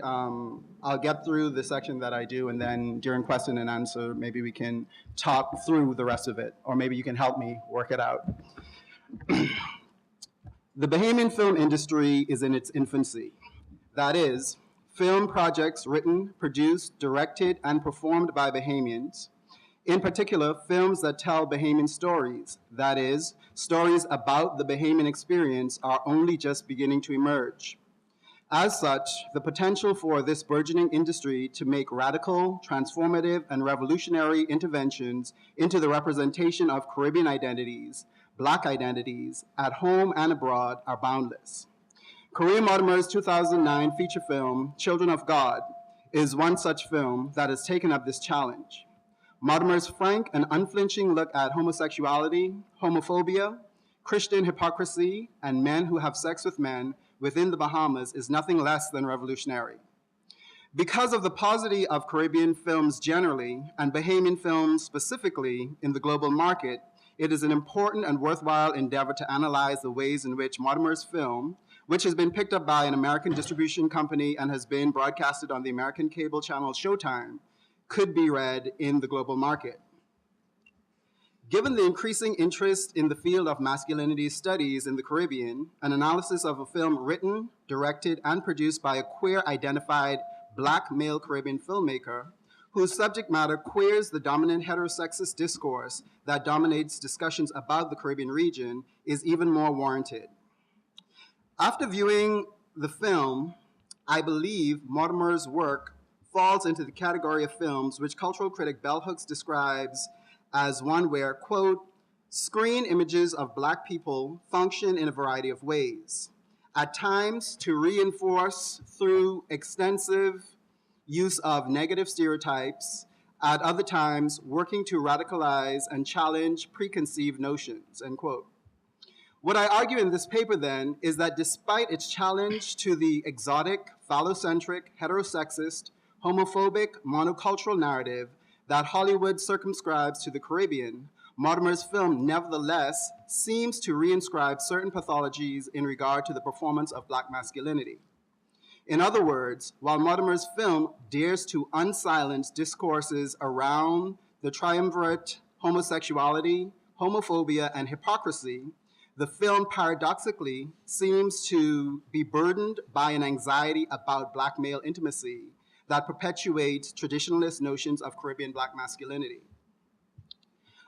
I'll get through the section that I do, and then during question and answer, maybe we can talk through the rest of it, or maybe you can help me work it out. The Bahamian film industry is in its infancy. That is, film projects written, produced, directed, and performed by Bahamians. In particular, films that tell Bahamian stories, that is, stories about the Bahamian experience, are only just beginning to emerge. As such, the potential for this burgeoning industry to make radical, transformative, and revolutionary interventions into the representation of Caribbean identities, Black identities, at home and abroad, are boundless. Kareem Mortimer's 2009 feature film, Children of God, is one such film that has taken up this challenge. Mortimer's frank and unflinching look at homosexuality, homophobia, Christian hypocrisy, and men who have sex with men within the Bahamas is nothing less than revolutionary. Because of the paucity of Caribbean films generally, and Bahamian films specifically in the global market, it is an important and worthwhile endeavor to analyze the ways in which Mortimer's film, which has been picked up by an American distribution company and has been broadcasted on the American cable channel Showtime, could be read in the global market. Given the increasing interest in the field of masculinity studies in the Caribbean, an analysis of a film written, directed, and produced by a queer-identified Black male Caribbean filmmaker whose subject matter queers the dominant heterosexist discourse that dominates discussions about the Caribbean region is even more warranted. After viewing the film, I believe Mortimer's work falls into the category of films which cultural critic Bell Hooks describes as one where, quote, screen images of Black people function in a variety of ways, at times to reinforce through extensive use of negative stereotypes, at other times working to radicalize and challenge preconceived notions, end quote. What I argue in this paper then is that despite its challenge to the exotic, phallocentric, heterosexist, homophobic, monocultural narrative that Hollywood circumscribes to the Caribbean, Mortimer's film nevertheless seems to reinscribe certain pathologies in regard to the performance of Black masculinity. In other words, while Mortimer's film dares to unsilence discourses around the triumvirate homosexuality, homophobia, and hypocrisy, the film paradoxically seems to be burdened by an anxiety about Black male intimacy that perpetuates traditionalist notions of Caribbean Black masculinity.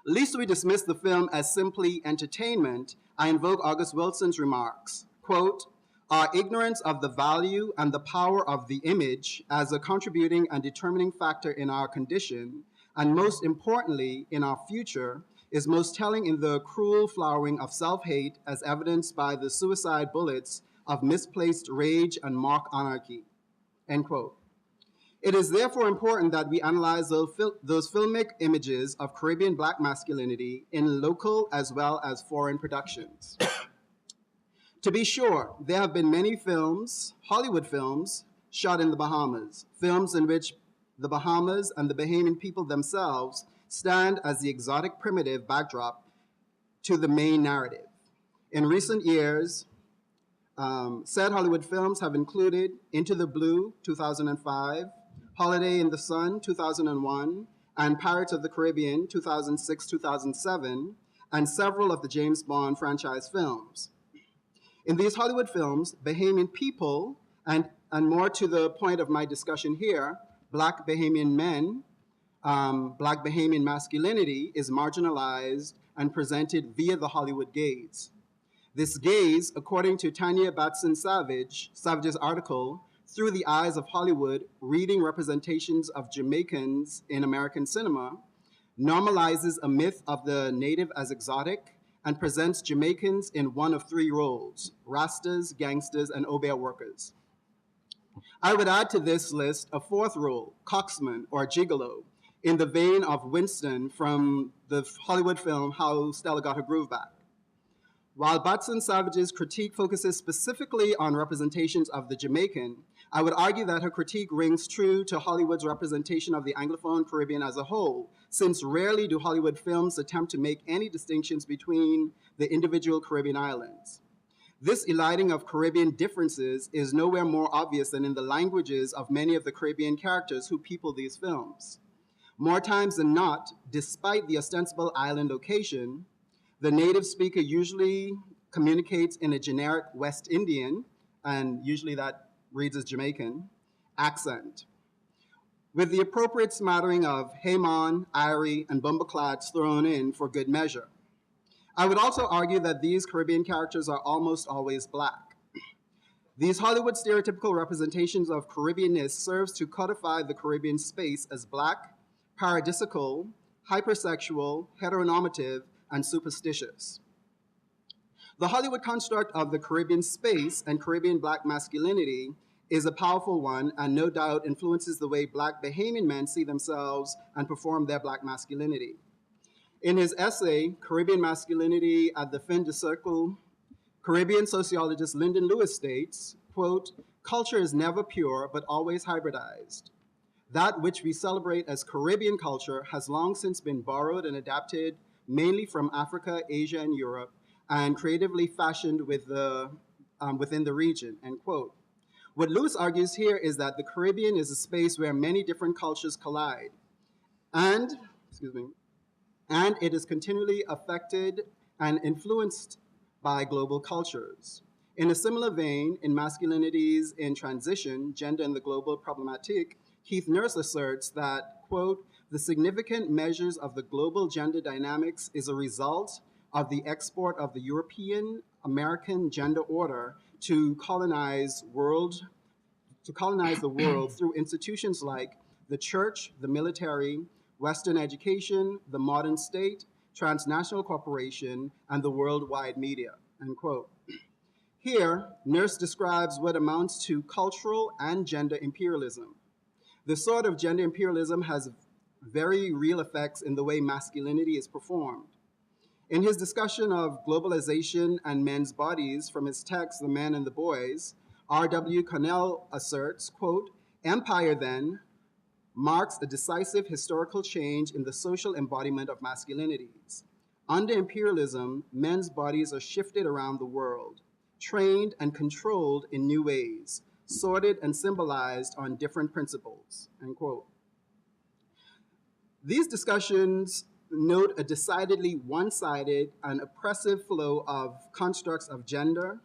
Lest we dismiss the film as simply entertainment, I invoke August Wilson's remarks, quote, our ignorance of the value and the power of the image as a contributing and determining factor in our condition, and most importantly, in our future, is most telling in the cruel flowering of self-hate as evidenced by the suicide bullets of misplaced rage and mock anarchy, end quote. It is therefore important that we analyze those filmic images of Caribbean Black masculinity in local as well as foreign productions. To be sure, there have been many films, Hollywood films, shot in the Bahamas, films in which the Bahamas and the Bahamian people themselves stand as the exotic primitive backdrop to the main narrative. In recent years, said Hollywood films have included Into the Blue, 2005, Holiday in the Sun, 2001, and Pirates of the Caribbean, 2006-2007, and several of the James Bond franchise films. In these Hollywood films, Bahamian people, and more to the point of my discussion here, Black Bahamian men, Black Bahamian masculinity is marginalized and presented via the Hollywood gaze. This gaze, according to Tanya Batson-Savage's article, Through the Eyes of Hollywood, Reading Representations of Jamaicans in American Cinema, normalizes a myth of the native as exotic and presents Jamaicans in one of three roles: Rastas, gangsters, and obeah workers. I would add to this list a fourth role, coxman or gigolo, in the vein of Winston from the Hollywood film How Stella Got Her Groove Back. While Batson-Savage's critique focuses specifically on representations of the Jamaican, I would argue that her critique rings true to Hollywood's representation of the Anglophone Caribbean as a whole, since rarely do Hollywood films attempt to make any distinctions between the individual Caribbean islands. This eliding of Caribbean differences is nowhere more obvious than in the languages of many of the Caribbean characters who people these films. More times than not, despite the ostensible island location, the native speaker usually communicates in a generic West Indian, and usually that reads as Jamaican, accent, with the appropriate smattering of Heyman, Irie, and Bumbleclads thrown in for good measure. I would also argue that these Caribbean characters are almost always Black. These Hollywood stereotypical representations of Caribbeanness serves to codify the Caribbean space as Black, paradisical, hypersexual, heteronormative, and superstitious. The Hollywood construct of the Caribbean space and Caribbean Black masculinity is a powerful one and no doubt influences the way Black Bahamian men see themselves and perform their Black masculinity. In his essay, Caribbean Masculinity at the Fin de Circle, Caribbean sociologist Lyndon Lewis states, quote, "Culture is never pure, but always hybridized. That which we celebrate as Caribbean culture has long since been borrowed and adapted mainly from Africa, Asia, and Europe, and creatively fashioned within the region," end quote. What Lewis argues here is that the Caribbean is a space where many different cultures collide, and it is continually affected and influenced by global cultures. In a similar vein, in Masculinities in Transition, Gender and the Global Problematique, Keith Nurse asserts that, quote, "The significant measures of the global gender dynamics is a result of the export of the European American gender order to colonize the world through institutions like the church, the military, Western education, the modern state, transnational corporation, and the worldwide media," end quote. Here, Nurse describes what amounts to cultural and gender imperialism. This sort of gender imperialism has very real effects in the way masculinity is performed. In his discussion of globalization and men's bodies from his text, The Men and the Boys, R.W. Connell asserts, quote, "Empire, then, marks a decisive historical change in the social embodiment of masculinities. Under imperialism, men's bodies are shifted around the world, trained and controlled in new ways, sorted and symbolized on different principles," end quote. These discussions note a decidedly one-sided and oppressive flow of constructs of gender,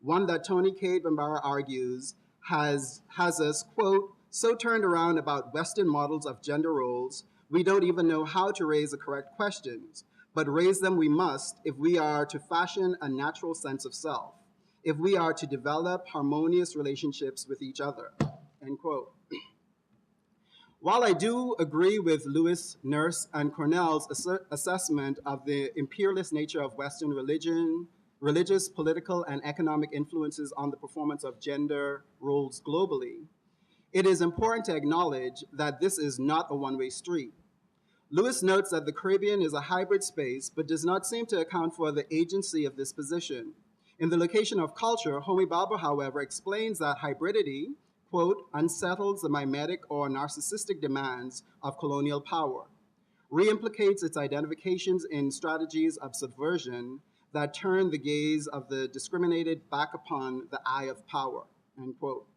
one that Tony Cade Bambara argues has us, quote, "so turned around about Western models of gender roles, we don't even know how to raise the correct questions, but raise them we must if we are to fashion a natural sense of self, if we are to develop harmonious relationships with each other," end quote. While I do agree with Lewis, Nurse, and Cornell's assessment of the imperialist nature of Western religion, religious, political, and economic influences on the performance of gender roles globally, it is important to acknowledge that this is not a one-way street. Lewis notes that the Caribbean is a hybrid space, but does not seem to account for the agency of this position. In The Location of Culture, Homi Bhabha, however, explains that hybridity, quote, "unsettles the mimetic or narcissistic demands of colonial power, reimplicates its identifications in strategies of subversion that turn the gaze of the discriminated back upon the eye of power," end quote.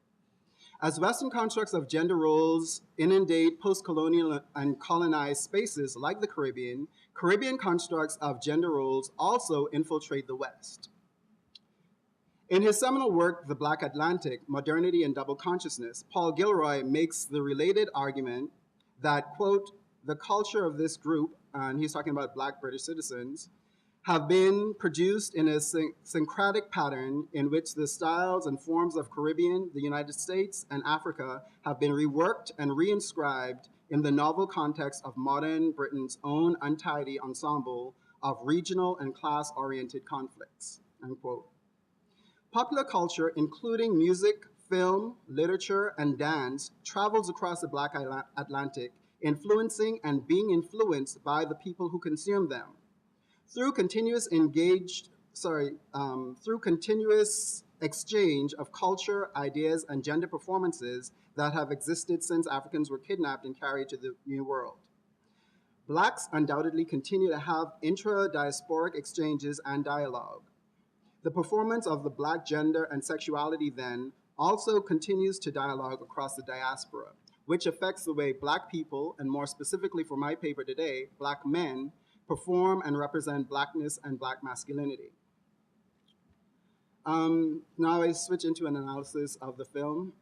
As Western constructs of gender roles inundate post-colonial and colonized spaces like the Caribbean, Caribbean constructs of gender roles also infiltrate the West. In his seminal work, The Black Atlantic, Modernity and Double Consciousness, Paul Gilroy makes the related argument that, quote, "the culture of this group," and he's talking about Black British citizens, "have been produced in a syncretic pattern in which the styles and forms of Caribbean, the United States, and Africa have been reworked and reinscribed in the novel context of modern Britain's own untidy ensemble of regional and class-oriented conflicts," end quote. Popular culture, including music, film, literature, and dance, travels across the Black Atlantic, influencing and being influenced by the people who consume them. Through continuous exchange of culture, ideas, and gender performances that have existed since Africans were kidnapped and carried to the New World. Blacks undoubtedly continue to have intra-diasporic exchanges and dialogue. The performance of the Black gender and sexuality then also continues to dialogue across the diaspora, which affects the way Black people, and more specifically for my paper today, Black men, perform and represent Blackness and Black masculinity. Now I switch into an analysis of the film.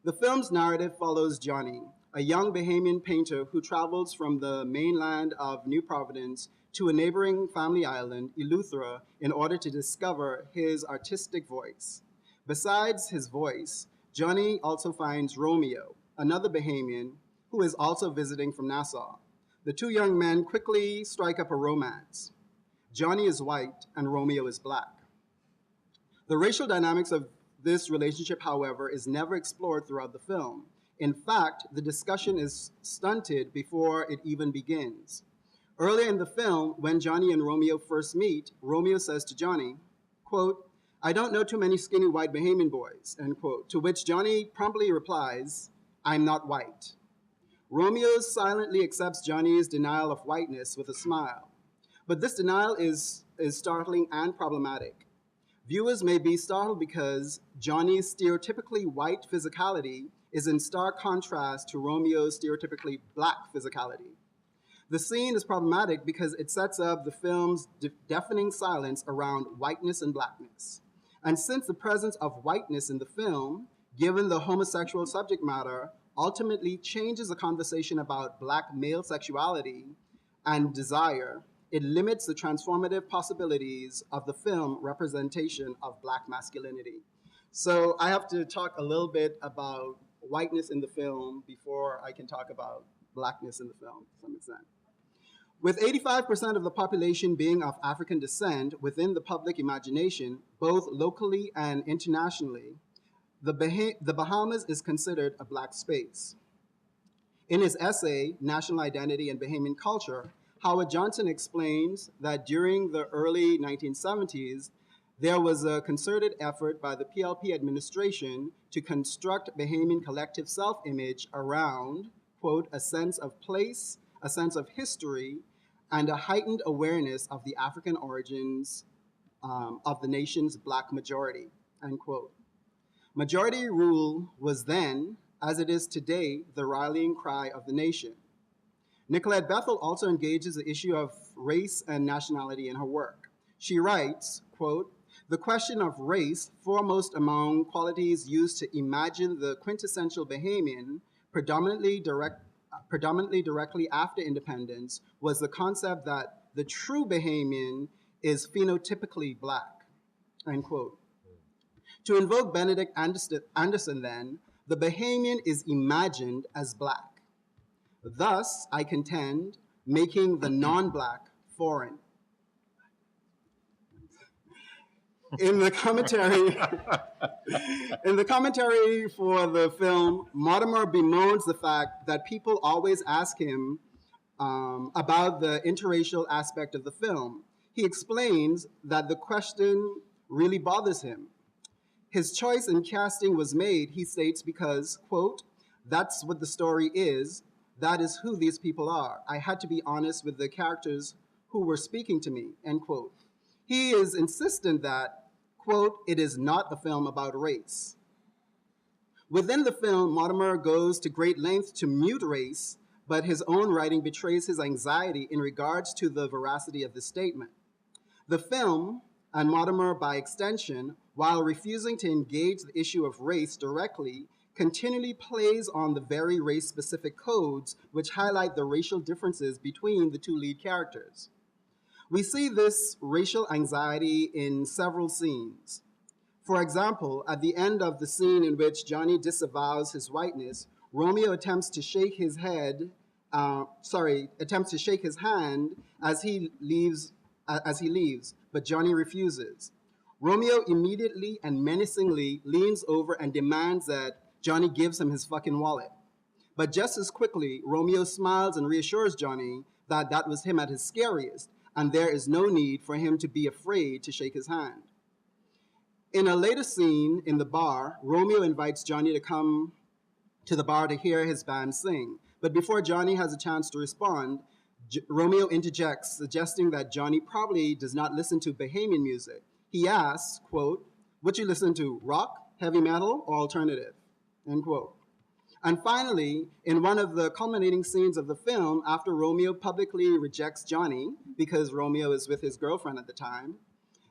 The film's narrative follows Johnny, a young Bahamian painter who travels from the mainland of New Providence to a neighboring family island, Eleuthera, in order to discover his artistic voice. Besides his voice, Johnny also finds Romeo, another Bahamian, who is also visiting from Nassau. The two young men quickly strike up a romance. Johnny is white and Romeo is Black. The racial dynamics of this relationship, however, is never explored throughout the film. In fact, the discussion is stunted before it even begins. Earlier in the film, when Johnny and Romeo first meet, Romeo says to Johnny, quote, "I don't know too many skinny white Bahamian boys," end quote, to which Johnny promptly replies, "I'm not white." Romeo silently accepts Johnny's denial of whiteness with a smile. But this denial is startling and problematic. Viewers may be startled because Johnny's stereotypically white physicality is in stark contrast to Romeo's stereotypically Black physicality. The scene is problematic because it sets up the film's deafening silence around whiteness and Blackness. And since the presence of whiteness in the film, given the homosexual subject matter, ultimately changes the conversation about Black male sexuality and desire, it limits the transformative possibilities of the film representation of Black masculinity. So I have to talk a little bit about whiteness in the film before I can talk about Blackness in the film to some extent. With 85% of the population being of African descent within the public imagination, both locally and internationally, the Bahamas is considered a Black space. In his essay, National Identity and Bahamian Culture, Howard Johnson explains that during the early 1970s, there was a concerted effort by the PLP administration to construct Bahamian collective self-image around, quote, a sense of place, a sense of history, and a heightened awareness of the African origins of the nation's Black majority, end quote. Majority rule was then, as it is today, the rallying cry of the nation. Nicolette Bethel also engages the issue of race and nationality in her work. She writes, quote, "The question of race, foremost among qualities used to imagine the quintessential Bahamian, predominantly directly after independence, was the concept that the true Bahamian is phenotypically Black," end quote. To invoke Benedict Anderson then, the Bahamian is imagined as Black. Thus, I contend, making the non-Black foreign. In the commentary for the film, Mortimer bemoans the fact that people always ask him about the interracial aspect of the film. He explains that the question really bothers him. His choice in casting was made, he states, because, quote, "That's what the story is. That is who these people are. I had to be honest with the characters who were speaking to me," end quote. He is insistent that, quote, "It is not a film about race." Within the film, Mortimer goes to great lengths to mute race, but his own writing betrays his anxiety in regards to the veracity of this statement. The film, and Mortimer by extension, while refusing to engage the issue of race directly, continually plays on the very race-specific codes which highlight the racial differences between the two lead characters. We see this racial anxiety in several scenes. For example, at the end of the scene in which Johnny disavows his whiteness, Romeo attempts to shake his hand as he leaves, but Johnny refuses. Romeo immediately and menacingly leans over and demands that Johnny gives him his fucking wallet. But just as quickly, Romeo smiles and reassures Johnny that that was him at his scariest, and there is no need for him to be afraid to shake his hand. In a later scene in the bar, Romeo invites Johnny to come to the bar to hear his band sing. But before Johnny has a chance to respond, Romeo interjects, suggesting that Johnny probably does not listen to Bahamian music. He asks, quote, "Would you listen to rock, heavy metal, or alternative?" End quote. And finally, in one of the culminating scenes of the film, after Romeo publicly rejects Johnny because Romeo is with his girlfriend at the time,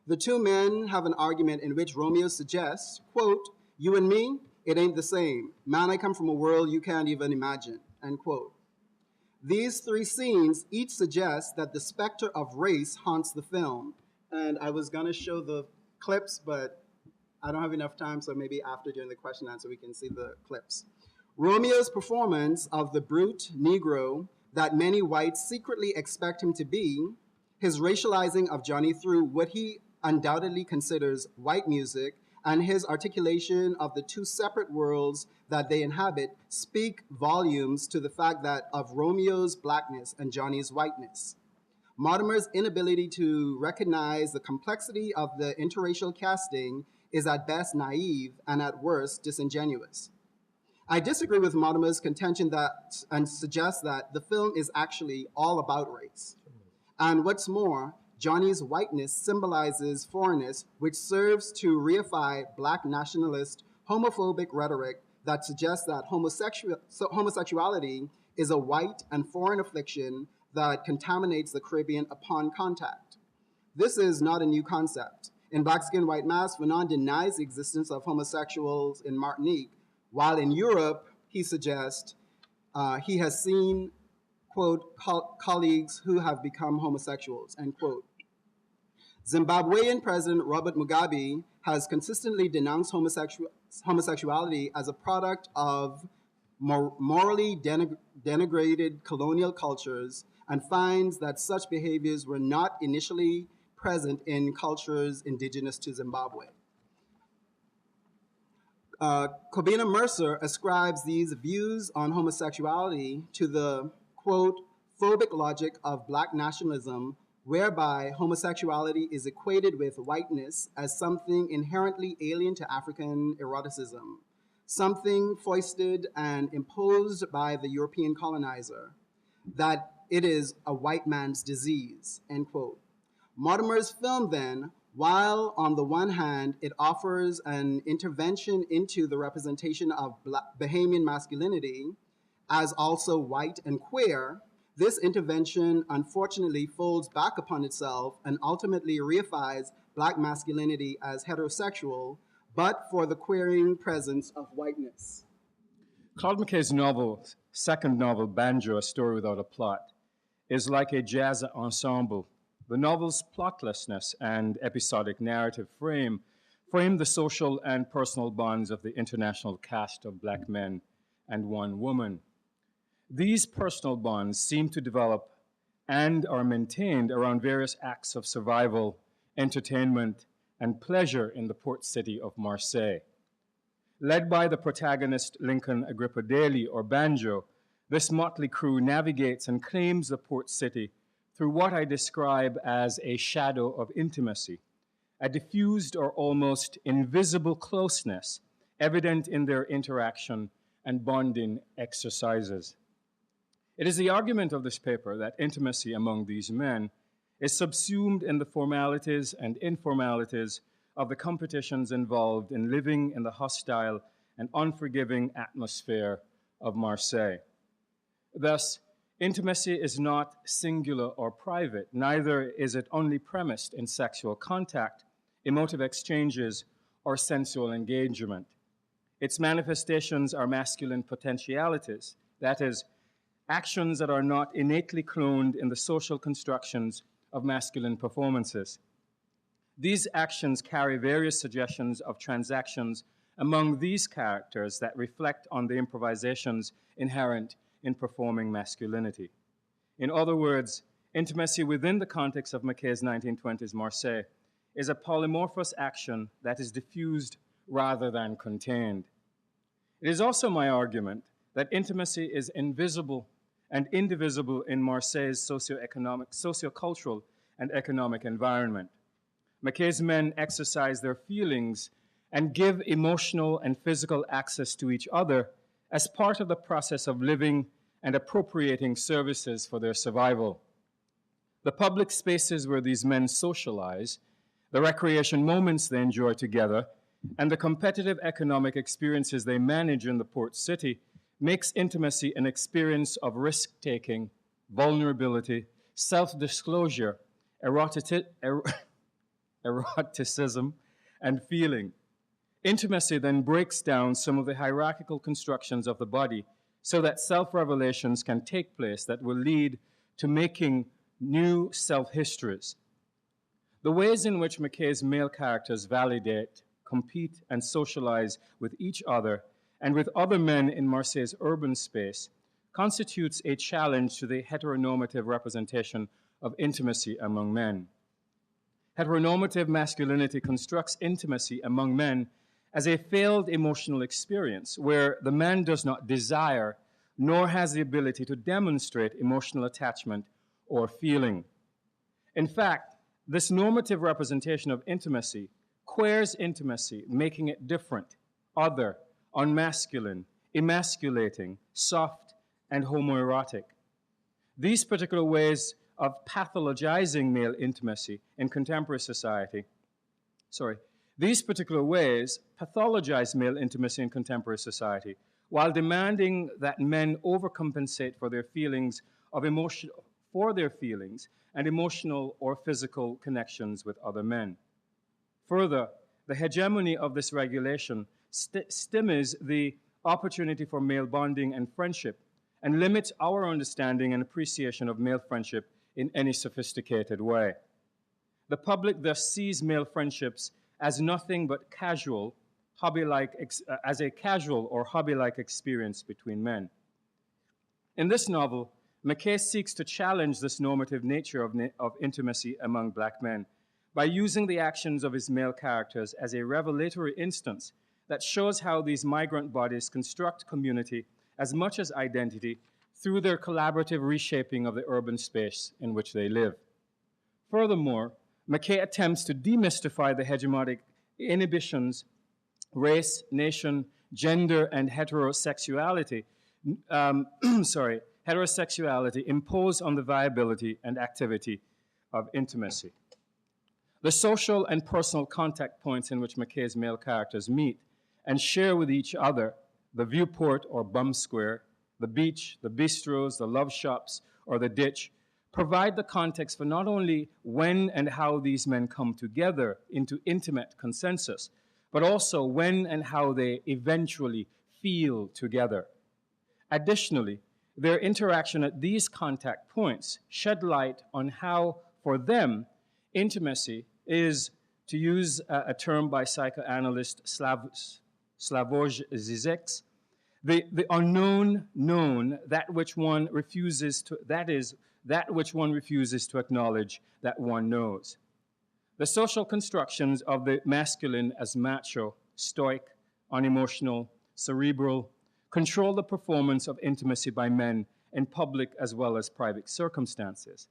the two men have an argument in which Romeo suggests, quote, "You and me, it ain't the same. Man, I come from a world you can't even imagine," end quote. These three scenes each suggest that the specter of race haunts the film. And I was gonna show the clips, but I don't have enough time, so maybe after during the question and answer we can see the clips. Romeo's performance of the brute Negro that many whites secretly expect him to be, his racializing of Johnny through what he undoubtedly considers white music, and his articulation of the two separate worlds that they inhabit speak volumes to the fact that of Romeo's blackness and Johnny's whiteness. Mortimer's inability to recognize the complexity of the interracial casting is at best naive and at worst disingenuous. I disagree with Mortimer's contention that and suggest that the film is actually all about race. And what's more, Johnny's whiteness symbolizes foreignness, which serves to reify Black nationalist homophobic rhetoric that suggests that homosexuality is a white and foreign affliction that contaminates the Caribbean upon contact. This is not a new concept. In Black Skin, White Mask, Fanon denies the existence of homosexuals in Martinique, while in Europe, he suggests he has seen, quote, colleagues who have become homosexuals, end quote. Zimbabwean President Robert Mugabe has consistently denounced homosexuality as a product of morally denigrated colonial cultures and finds that such behaviors were not initially present in cultures indigenous to Zimbabwe. Kobina Mercer ascribes these views on homosexuality to the, quote, phobic logic of Black nationalism, whereby homosexuality is equated with whiteness as something inherently alien to African eroticism, something foisted and imposed by the European colonizer, that it is a white man's disease, end quote. Mortimer's film then, while on the one hand it offers an intervention into the representation of Bahamian masculinity as also white and queer, this intervention unfortunately folds back upon itself and ultimately reifies Black masculinity as heterosexual, but for the queering presence of whiteness. Claude McKay's novel, second novel, Banjo, A Story Without a Plot, is like a jazz ensemble. The novel's plotlessness and episodic narrative frame the social and personal bonds of the international cast of Black men and one woman. These personal bonds seem to develop and are maintained around various acts of survival, entertainment, and pleasure in the port city of Marseille. Led by the protagonist Lincoln Agrippa Daly, or Banjo, this motley crew navigates and claims the port city through what I describe as a shadow of intimacy, a diffused or almost invisible closeness evident in their interaction and bonding exercises. It is the argument of this paper that intimacy among these men is subsumed in the formalities and informalities of the competitions involved in living in the hostile and unforgiving atmosphere of Marseille. Thus, intimacy is not singular or private, neither is it only premised in sexual contact, emotive exchanges, or sensual engagement. Its manifestations are masculine potentialities, that is, actions that are not innately cloned in the social constructions of masculine performances. These actions carry various suggestions of transactions among these characters that reflect on the improvisations inherent in performing masculinity. In other words, intimacy within the context of McKay's 1920s Marseille is a polymorphous action that is diffused rather than contained. It is also my argument that intimacy is invisible and indivisible in Marseille's sociocultural and economic environment. McKay's men exercise their feelings and give emotional and physical access to each other as part of the process of living and appropriating services for their survival. The public spaces where these men socialize the recreation moments they enjoy together, and the competitive economic experiences they manage in the port city makes intimacy an experience of risk-taking, vulnerability, self-disclosure, eroticism, and feeling. Intimacy then breaks down some of the hierarchical constructions of the body so that self-revelations can take place that will lead to making new self-histories. The ways in which McKay's male characters validate, compete, and socialize with each other and with other men in Marseille's urban space constitutes a challenge to the heteronormative representation of intimacy among men. Heteronormative masculinity constructs intimacy among men as a failed emotional experience where the man does not desire nor has the ability to demonstrate emotional attachment or feeling. In fact, this normative representation of intimacy queers intimacy, making it different, other, unmasculine, emasculating, soft, and homoerotic. These particular ways of pathologizing male intimacy in contemporary society, these particular ways pathologize male intimacy in contemporary society while demanding that men overcompensate for their feelings and emotional or physical connections with other men. Further, the hegemony of this regulation stymies the opportunity for male bonding and friendship and limits our understanding and appreciation of male friendship in any sophisticated way. The public thus sees male friendships as nothing but as a casual or hobby-like experience between men. In this novel, McKay seeks to challenge this normative nature of intimacy among black men by using the actions of his male characters as a revelatory instance that shows how these migrant bodies construct community as much as identity through their collaborative reshaping of the urban space in which they live. Furthermore, McKay attempts to demystify the hegemonic inhibitions, race, nation, gender, and heterosexuality impose on the viability and activity of intimacy. The social and personal contact points in which McKay's male characters meet and share with each other, the viewport or bum square, the beach, the bistros, the love shops, or the ditch, provide the context for not only when and how these men come together into intimate consensus, but also when and how they eventually feel together. Additionally, their interaction at these contact points shed light on how, for them, intimacy is, to use a term by psychoanalyst Slavoj Žižek, the unknown known, that which one refuses to, that which one refuses to acknowledge that one knows. The social constructions of the masculine as macho, stoic, unemotional, cerebral, control the performance of intimacy by men in public as well as private circumstances.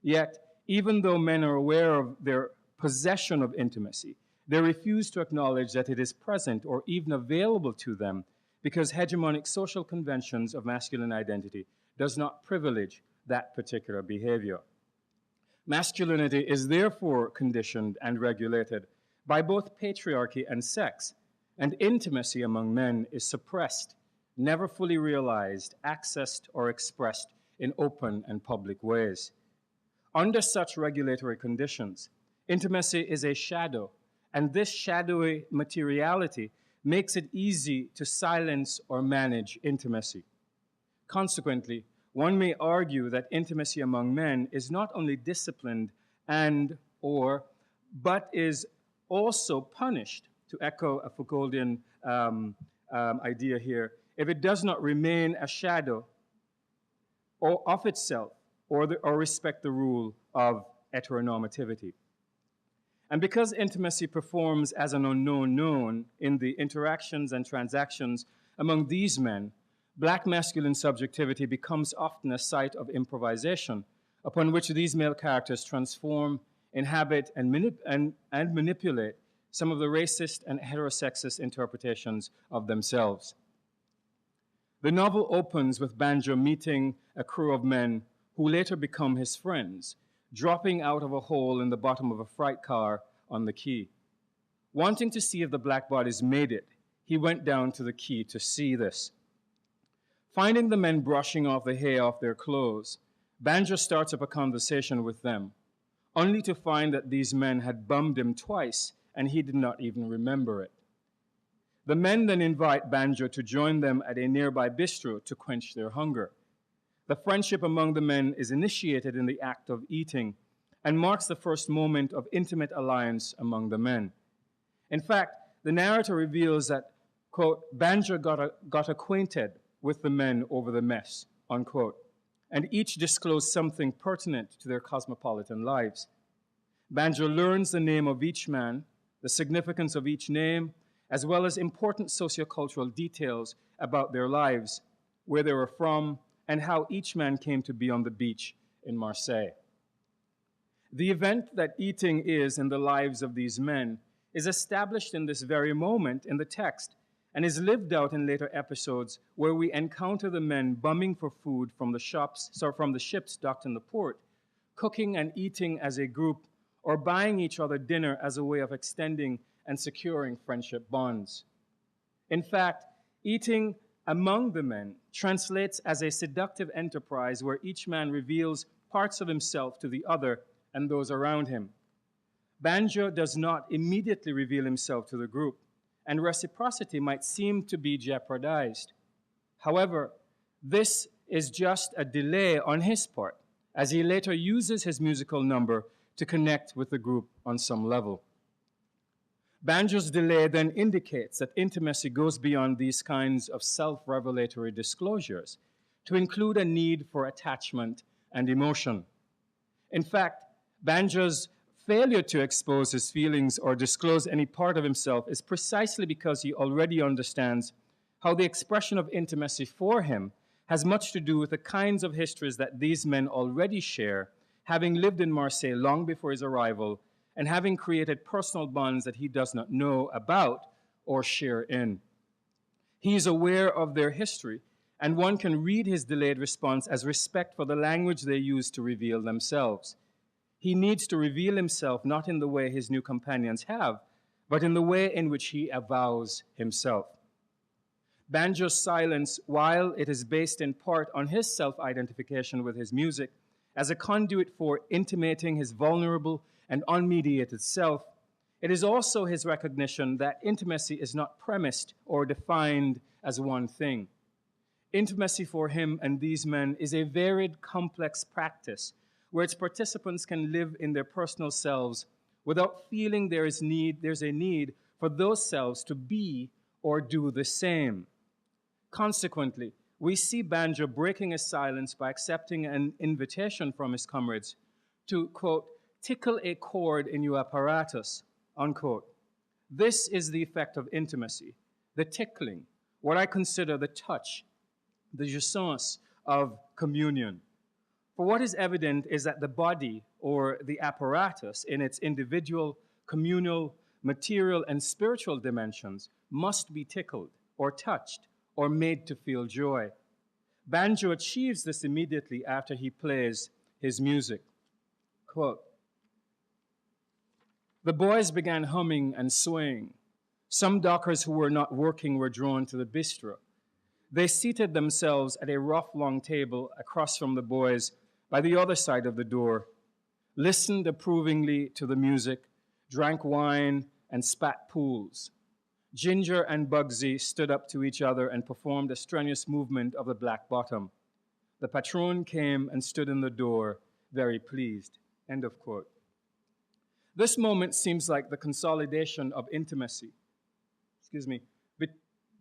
Yet, even though men are aware of their possession of intimacy, they refuse to acknowledge that it is present or even available to them because hegemonic social conventions of masculine identity does not privilege that particular behavior. Masculinity is therefore conditioned and regulated by both patriarchy and sex, and intimacy among men is suppressed, never fully realized, accessed, or expressed in open and public ways. Under such regulatory conditions, intimacy is a shadow, and this shadowy materiality makes it easy to silence or manage intimacy. Consequently, one may argue that intimacy among men is not only disciplined but is also punished, to echo a Foucauldian idea here, if it does not remain a shadow or of itself or respect the rule of heteronormativity. And because intimacy performs as an unknown known in the interactions and transactions among these men, black masculine subjectivity becomes often a site of improvisation upon which these male characters transform, inhabit, and manipulate some of the racist and heterosexist interpretations of themselves. The novel opens with Banjo meeting a crew of men who later become his friends, dropping out of a hole in the bottom of a freight car on the quay. Wanting to see if the black bodies made it, he went down to the quay to see this. Finding the men brushing off the hair off their clothes, Banjo starts up a conversation with them, only to find that these men had bummed him twice and he did not even remember it. The men then invite Banjo to join them at a nearby bistro to quench their hunger. The friendship among the men is initiated in the act of eating and marks the first moment of intimate alliance among the men. In fact, the narrator reveals that, quote, Banjo got acquainted with the men over the mess, unquote, and each disclosed something pertinent to their cosmopolitan lives. Banjo learns the name of each man, the significance of each name, as well as important sociocultural details about their lives, where they were from, and how each man came to be on the beach in Marseille. The event that eating is in the lives of these men is established in this very moment in the text and is lived out in later episodes where we encounter the men bumming for food from the ships docked in the port, cooking and eating as a group, or buying each other dinner as a way of extending and securing friendship bonds. In fact, eating among the men translates as a seductive enterprise where each man reveals parts of himself to the other and those around him. Banjo does not immediately reveal himself to the group, and reciprocity might seem to be jeopardized. However, this is just a delay on his part, as he later uses his musical number to connect with the group on some level. Banjo's delay then indicates that intimacy goes beyond these kinds of self-revelatory disclosures to include a need for attachment and emotion. In fact, Banjo's failure to expose his feelings or disclose any part of himself is precisely because he already understands how the expression of intimacy for him has much to do with the kinds of histories that these men already share, having lived in Marseille long before his arrival and having created personal bonds that he does not know about or share in. He is aware of their history, and one can read his delayed response as respect for the language they use to reveal themselves. He needs to reveal himself not in the way his new companions have, but in the way in which he avows himself. Banjo's silence, while it is based in part on his self-identification with his music, as a conduit for intimating his vulnerable and unmediated self, it is also his recognition that intimacy is not premised or defined as one thing. Intimacy for him and these men is a varied, complex practice where its participants can live in their personal selves without feeling there's a need for those selves to be or do the same. Consequently, we see Banjo breaking his silence by accepting an invitation from his comrades to, quote, tickle a chord in your apparatus, unquote. This is the effect of intimacy, the tickling, what I consider the touch, the jouissance of communion. For what is evident is that the body or the apparatus in its individual, communal, material, and spiritual dimensions must be tickled or touched or made to feel joy. Banjo achieves this immediately after he plays his music. Quote, the boys began humming and swaying. Some dockers who were not working were drawn to the bistro. They seated themselves at a rough long table across from the boys by the other side of the door, listened approvingly to the music, drank wine, and spat pools. Ginger and Bugsy stood up to each other and performed a strenuous movement of the black bottom. The patron came and stood in the door, very pleased. End of quote. This moment seems like the consolidation of intimacy,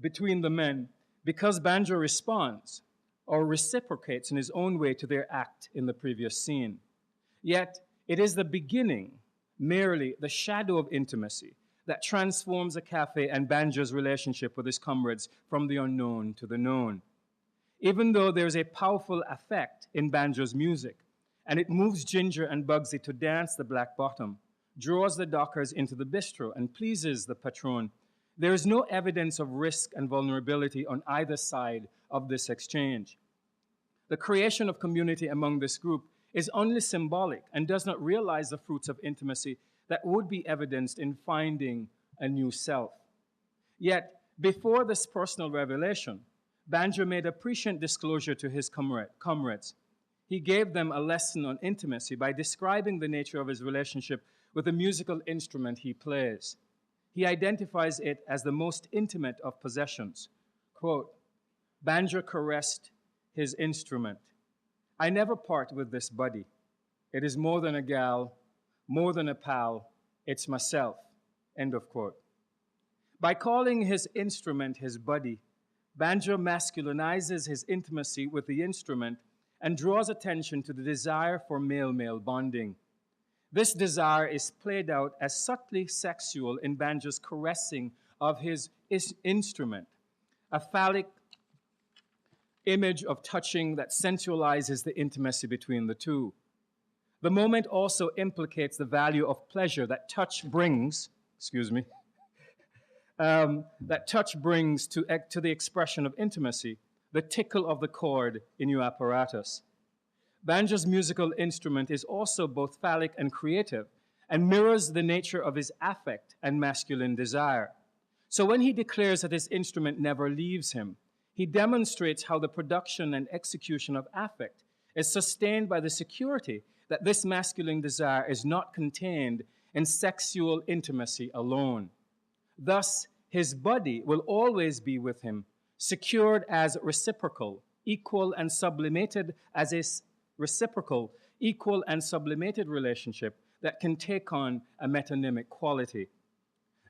between the men, because Banjo responds or reciprocates in his own way to their act in the previous scene. Yet, it is the beginning, merely the shadow of intimacy, that transforms the cafe and Banjo's relationship with his comrades from the unknown to the known. Even though there's a powerful effect in Banjo's music, and it moves Ginger and Bugsy to dance the black bottom, draws the dockers into the bistro, and pleases the patron, there is no evidence of risk and vulnerability on either side of this exchange. The creation of community among this group is only symbolic and does not realize the fruits of intimacy that would be evidenced in finding a new self. Yet, before this personal revelation, Banjo made a prescient disclosure to his comrades. He gave them a lesson on intimacy by describing the nature of his relationship with the musical instrument he plays. He identifies it as the most intimate of possessions. Quote, Banjo caressed his instrument. I never part with this buddy. It is more than a gal, more than a pal, it's myself, end of quote. By calling his instrument his buddy, Banjo masculinizes his intimacy with the instrument and draws attention to the desire for male-male bonding. This desire is played out as subtly sexual in Banjo's caressing of his instrument, a phallic image of touching that sensualizes the intimacy between the two. The moment also implicates the value of pleasure that touch brings, that touch brings to the expression of intimacy, the tickle of the chord in your apparatus. Banjo's musical instrument is also both phallic and creative and mirrors the nature of his affect and masculine desire. So when he declares that his instrument never leaves him, he demonstrates how the production and execution of affect is sustained by the security that this masculine desire is not contained in sexual intimacy alone. Thus, his buddy will always be with him, secured as reciprocal, equal and sublimated as a reciprocal, equal and sublimated relationship that can take on a metonymic quality.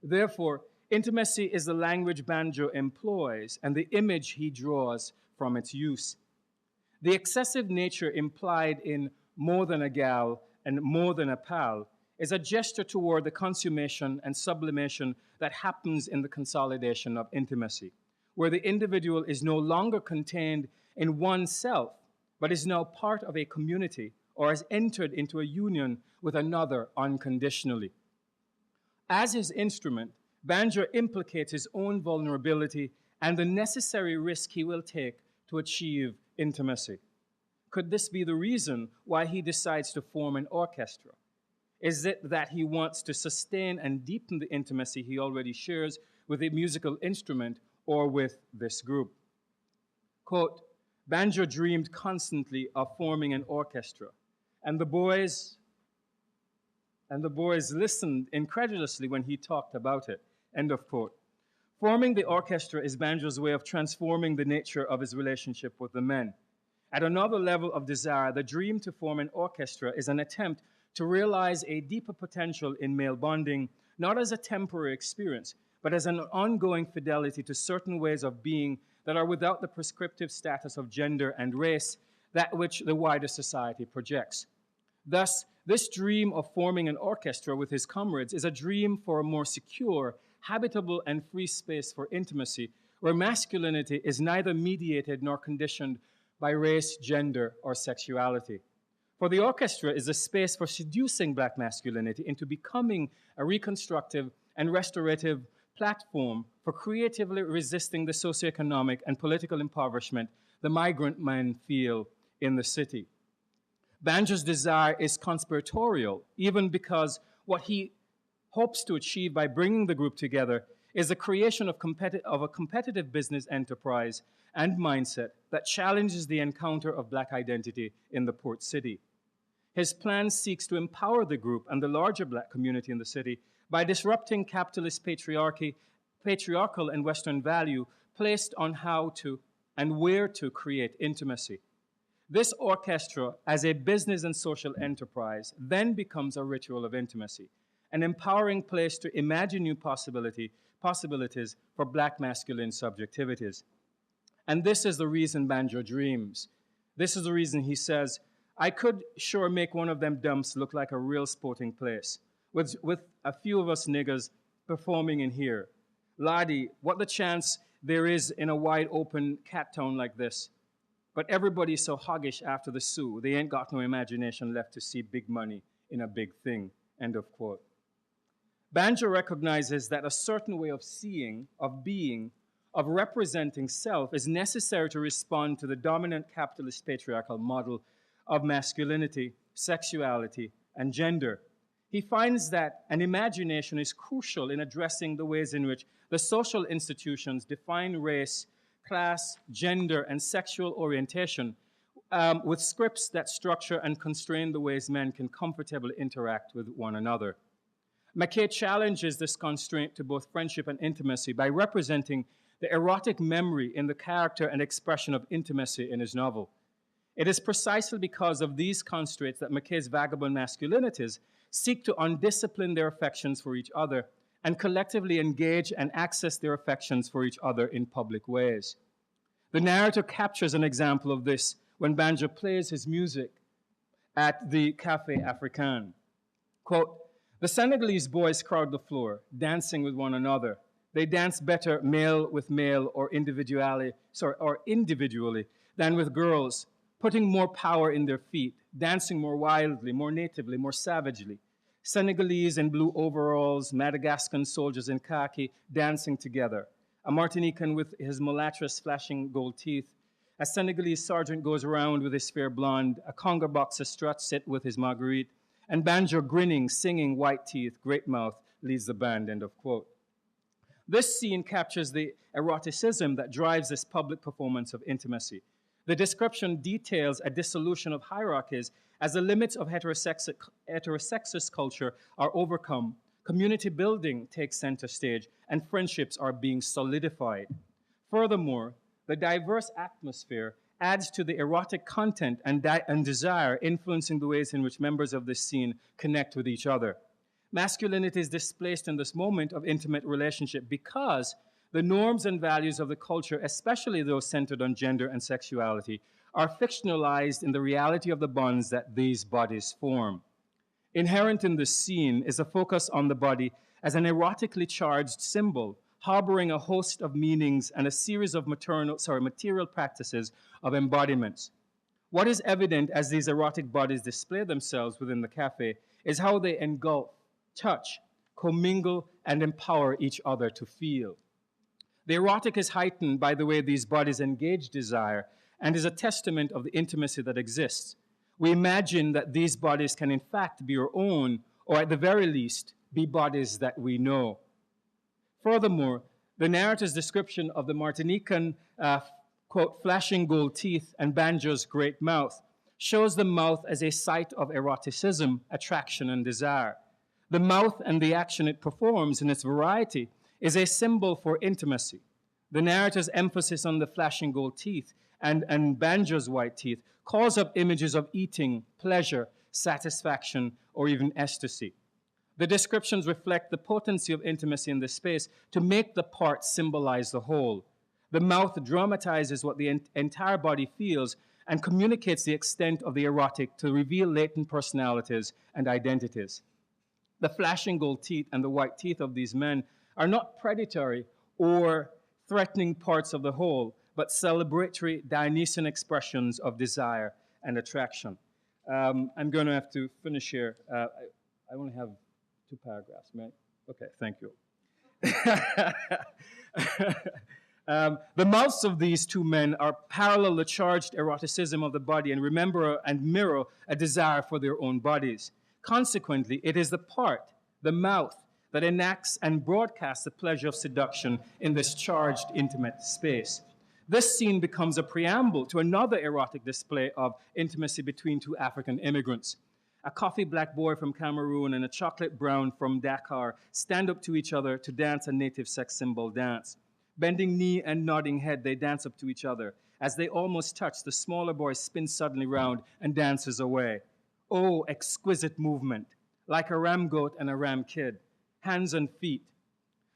Therefore, intimacy is the language Banjo employs and the image he draws from its use. The excessive nature implied in more than a gal and more than a pal is a gesture toward the consummation and sublimation that happens in the consolidation of intimacy, where the individual is no longer contained in oneself, but is now part of a community or has entered into a union with another unconditionally. As his instrument, Banjo implicates his own vulnerability and the necessary risk he will take to achieve intimacy. Could this be the reason why he decides to form an orchestra? Is it that he wants to sustain and deepen the intimacy he already shares with a musical instrument or with this group? Quote, Banjo dreamed constantly of forming an orchestra, and the boys listened incredulously when he talked about it, end of quote. Forming the orchestra is Banjo's way of transforming the nature of his relationship with the men. At another level of desire, the dream to form an orchestra is an attempt to realize a deeper potential in male bonding, not as a temporary experience, but as an ongoing fidelity to certain ways of being that are without the prescriptive status of gender and race, that which the wider society projects. Thus, this dream of forming an orchestra with his comrades is a dream for a more secure, habitable, and free space for intimacy, where masculinity is neither mediated nor conditioned by race, gender, or sexuality. For the orchestra is a space for seducing Black masculinity into becoming a reconstructive and restorative platform for creatively resisting the socioeconomic and political impoverishment the migrant men feel in the city. Banjo's desire is conspiratorial, even because what he hopes to achieve by bringing the group together is the creation of a competitive business enterprise and mindset that challenges the encounter of Black identity in the port city. His plan seeks to empower the group and the larger Black community in the city by disrupting capitalist patriarchal and Western value placed on how to and where to create intimacy. This orchestra, as a business and social enterprise, then becomes a ritual of intimacy, an empowering place to imagine new possibilities for Black masculine subjectivities. And this is the reason Banjo dreams. This is the reason he says, I could sure make one of them dumps look like a real sporting place, with a few of us niggers performing in here. Laddie, what the chance there is in a wide open cat town like this? But everybody's so hoggish after the Sioux, they ain't got no imagination left to see big money in a big thing, end of quote. Banjo recognizes that a certain way of seeing, of being, of representing self is necessary to respond to the dominant capitalist patriarchal model of masculinity, sexuality, and gender. He finds that an imagination is crucial in addressing the ways in which the social institutions define race, class, gender, and sexual orientation with scripts that structure and constrain the ways men can comfortably interact with one another. McKay challenges this constraint to both friendship and intimacy by representing the erotic memory in the character and expression of intimacy in his novel. It is precisely because of these constraints that McKay's vagabond masculinities seek to undiscipline their affections for each other and collectively engage and access their affections for each other in public ways. The narrator captures an example of this when Banjo plays his music at the Café Africain. Quote, "The Senegalese boys crowd the floor, dancing with one another. They dance better male with male or individually than with girls, putting more power in their feet, dancing more wildly, more natively, more savagely. Senegalese in blue overalls, Madagascan soldiers in khaki, dancing together. A Martinican with his mullatras flashing gold teeth. A Senegalese sergeant goes around with his fair blonde. A conga boxer struts it with his marguerite. And Banjo grinning, singing, white teeth, great mouth, leads the band," end of quote. This scene captures the eroticism that drives this public performance of intimacy. The description details a dissolution of hierarchies as the limits of heterosexist culture are overcome, community building takes center stage, and friendships are being solidified. Furthermore, the diverse atmosphere adds to the erotic content and desire influencing the ways in which members of this scene connect with each other. Masculinity is displaced in this moment of intimate relationship because the norms and values of the culture, especially those centered on gender and sexuality, are fictionalized in the reality of the bonds that these bodies form. Inherent in this scene is a focus on the body as an erotically charged symbol, harboring a host of meanings and a series of material practices of embodiments. What is evident as these erotic bodies display themselves within the cafe is how they engulf, touch, commingle, and empower each other to feel. The erotic is heightened by the way these bodies engage desire and is a testament of the intimacy that exists. We imagine that these bodies can in fact be our own, or at the very least, be bodies that we know. Furthermore, the narrator's description of the Martinican, quote, flashing gold teeth and Banjo's great mouth shows the mouth as a site of eroticism, attraction, and desire. The mouth and the action it performs in its variety is a symbol for intimacy. The narrator's emphasis on the flashing gold teeth and Banjo's white teeth calls up images of eating, pleasure, satisfaction, or even ecstasy. The descriptions reflect the potency of intimacy in this space to make the parts symbolize the whole. The mouth dramatizes what the entire body feels and communicates the extent of the erotic to reveal latent personalities and identities. The flashing gold teeth and the white teeth of these men are not predatory or threatening parts of the whole, but celebratory Dionysian expressions of desire and attraction. I'm going to have to finish here. I only have 2 paragraphs, right? Okay, thank you. The mouths of these 2 men are parallel the charged eroticism of the body and remember and mirror a desire for their own bodies. Consequently, it is the part, the mouth, that enacts and broadcasts the pleasure of seduction in this charged, intimate space. This scene becomes a preamble to another erotic display of intimacy between 2 African immigrants. A coffee black boy from Cameroon and a chocolate brown from Dakar stand up to each other to dance a native sex symbol dance. Bending knee and nodding head, they dance up to each other. As they almost touch, the smaller boy spins suddenly round and dances away. Oh, exquisite movement, like a ram goat and a ram kid, hands and feet.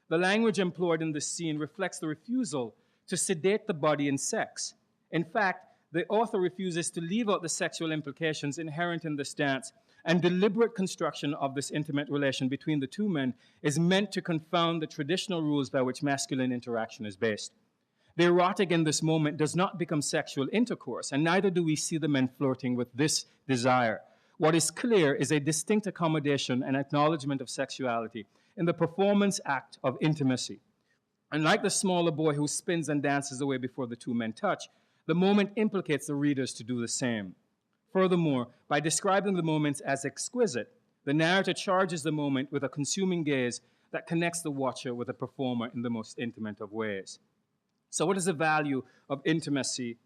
The language employed in this scene reflects the refusal to sedate the body in sex. In fact, the author refuses to leave out the sexual implications inherent in this dance, and deliberate construction of this intimate relation between the 2 men is meant to confound the traditional rules by which masculine interaction is based. The erotic in this moment does not become sexual intercourse, and neither do we see the men flirting with this desire. What is clear is a distinct accommodation and acknowledgement of sexuality in the performance act of intimacy. And like the smaller boy who spins and dances away before the 2 men touch, the moment implicates the readers to do the same. Furthermore, by describing the moments as exquisite, The narrator charges the moment with a consuming gaze that connects the watcher with the performer in the most intimate of ways. So, what is the value of intimacy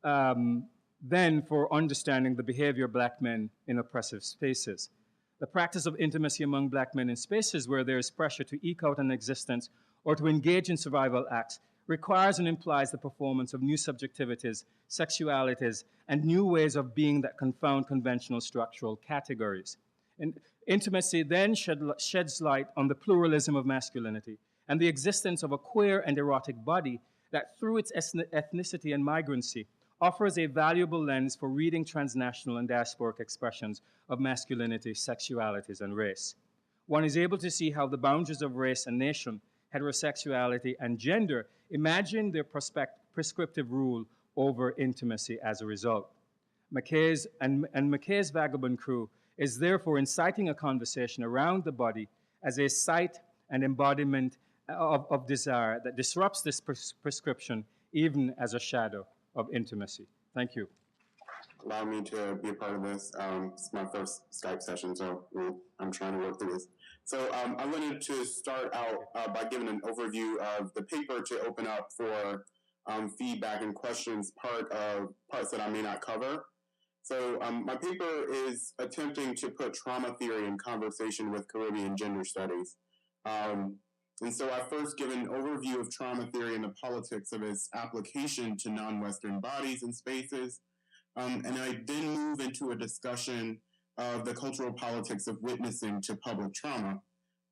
then for understanding the behavior of black men in oppressive spaces? The practice of intimacy among black men in spaces where there is pressure to eke out an existence or to engage in survival acts requires and implies the performance of new subjectivities, sexualities, and new ways of being that confound conventional structural categories. And intimacy then sheds light on the pluralism of masculinity and the existence of a queer and erotic body that, through its ethnicity and migrancy, offers a valuable lens for reading transnational and diasporic expressions of masculinity, sexualities, and race. One is able to see how the boundaries of race and nation, heterosexuality, and gender imagine their prescriptive rule over intimacy as a result. McKay's Vagabond Crew is therefore inciting a conversation around the body as a site and embodiment of desire that disrupts this prescription even as a shadow of intimacy. Thank you. Allow me to be a part of this. It's my first Skype session, so I'm trying to work through this. So I wanted to start out by giving an overview of the paper to open up for feedback and questions, parts that I may not cover. So my paper is attempting to put trauma theory in conversation with Caribbean gender studies. And so I first give an overview of trauma theory and the politics of its application to non-Western bodies and spaces. And I then move into a discussion of the cultural politics of witnessing to public trauma.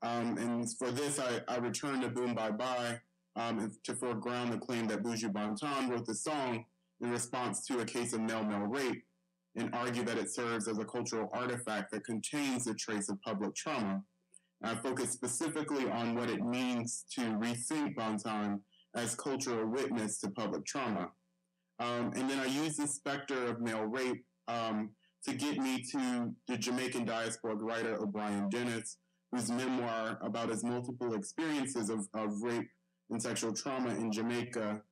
And for this, I return to Boom Bye Bye to foreground the claim that Buju Banton wrote the song in response to a case of male-male rape and argue that it serves as a cultural artifact that contains a trace of public trauma. I focus specifically on what it means to rethink Banton as cultural witness to public trauma. And then I use the specter of male rape to get me to the Jamaican diasporic writer O'Brien Dennis, whose memoir about his multiple experiences of rape and sexual trauma in Jamaica.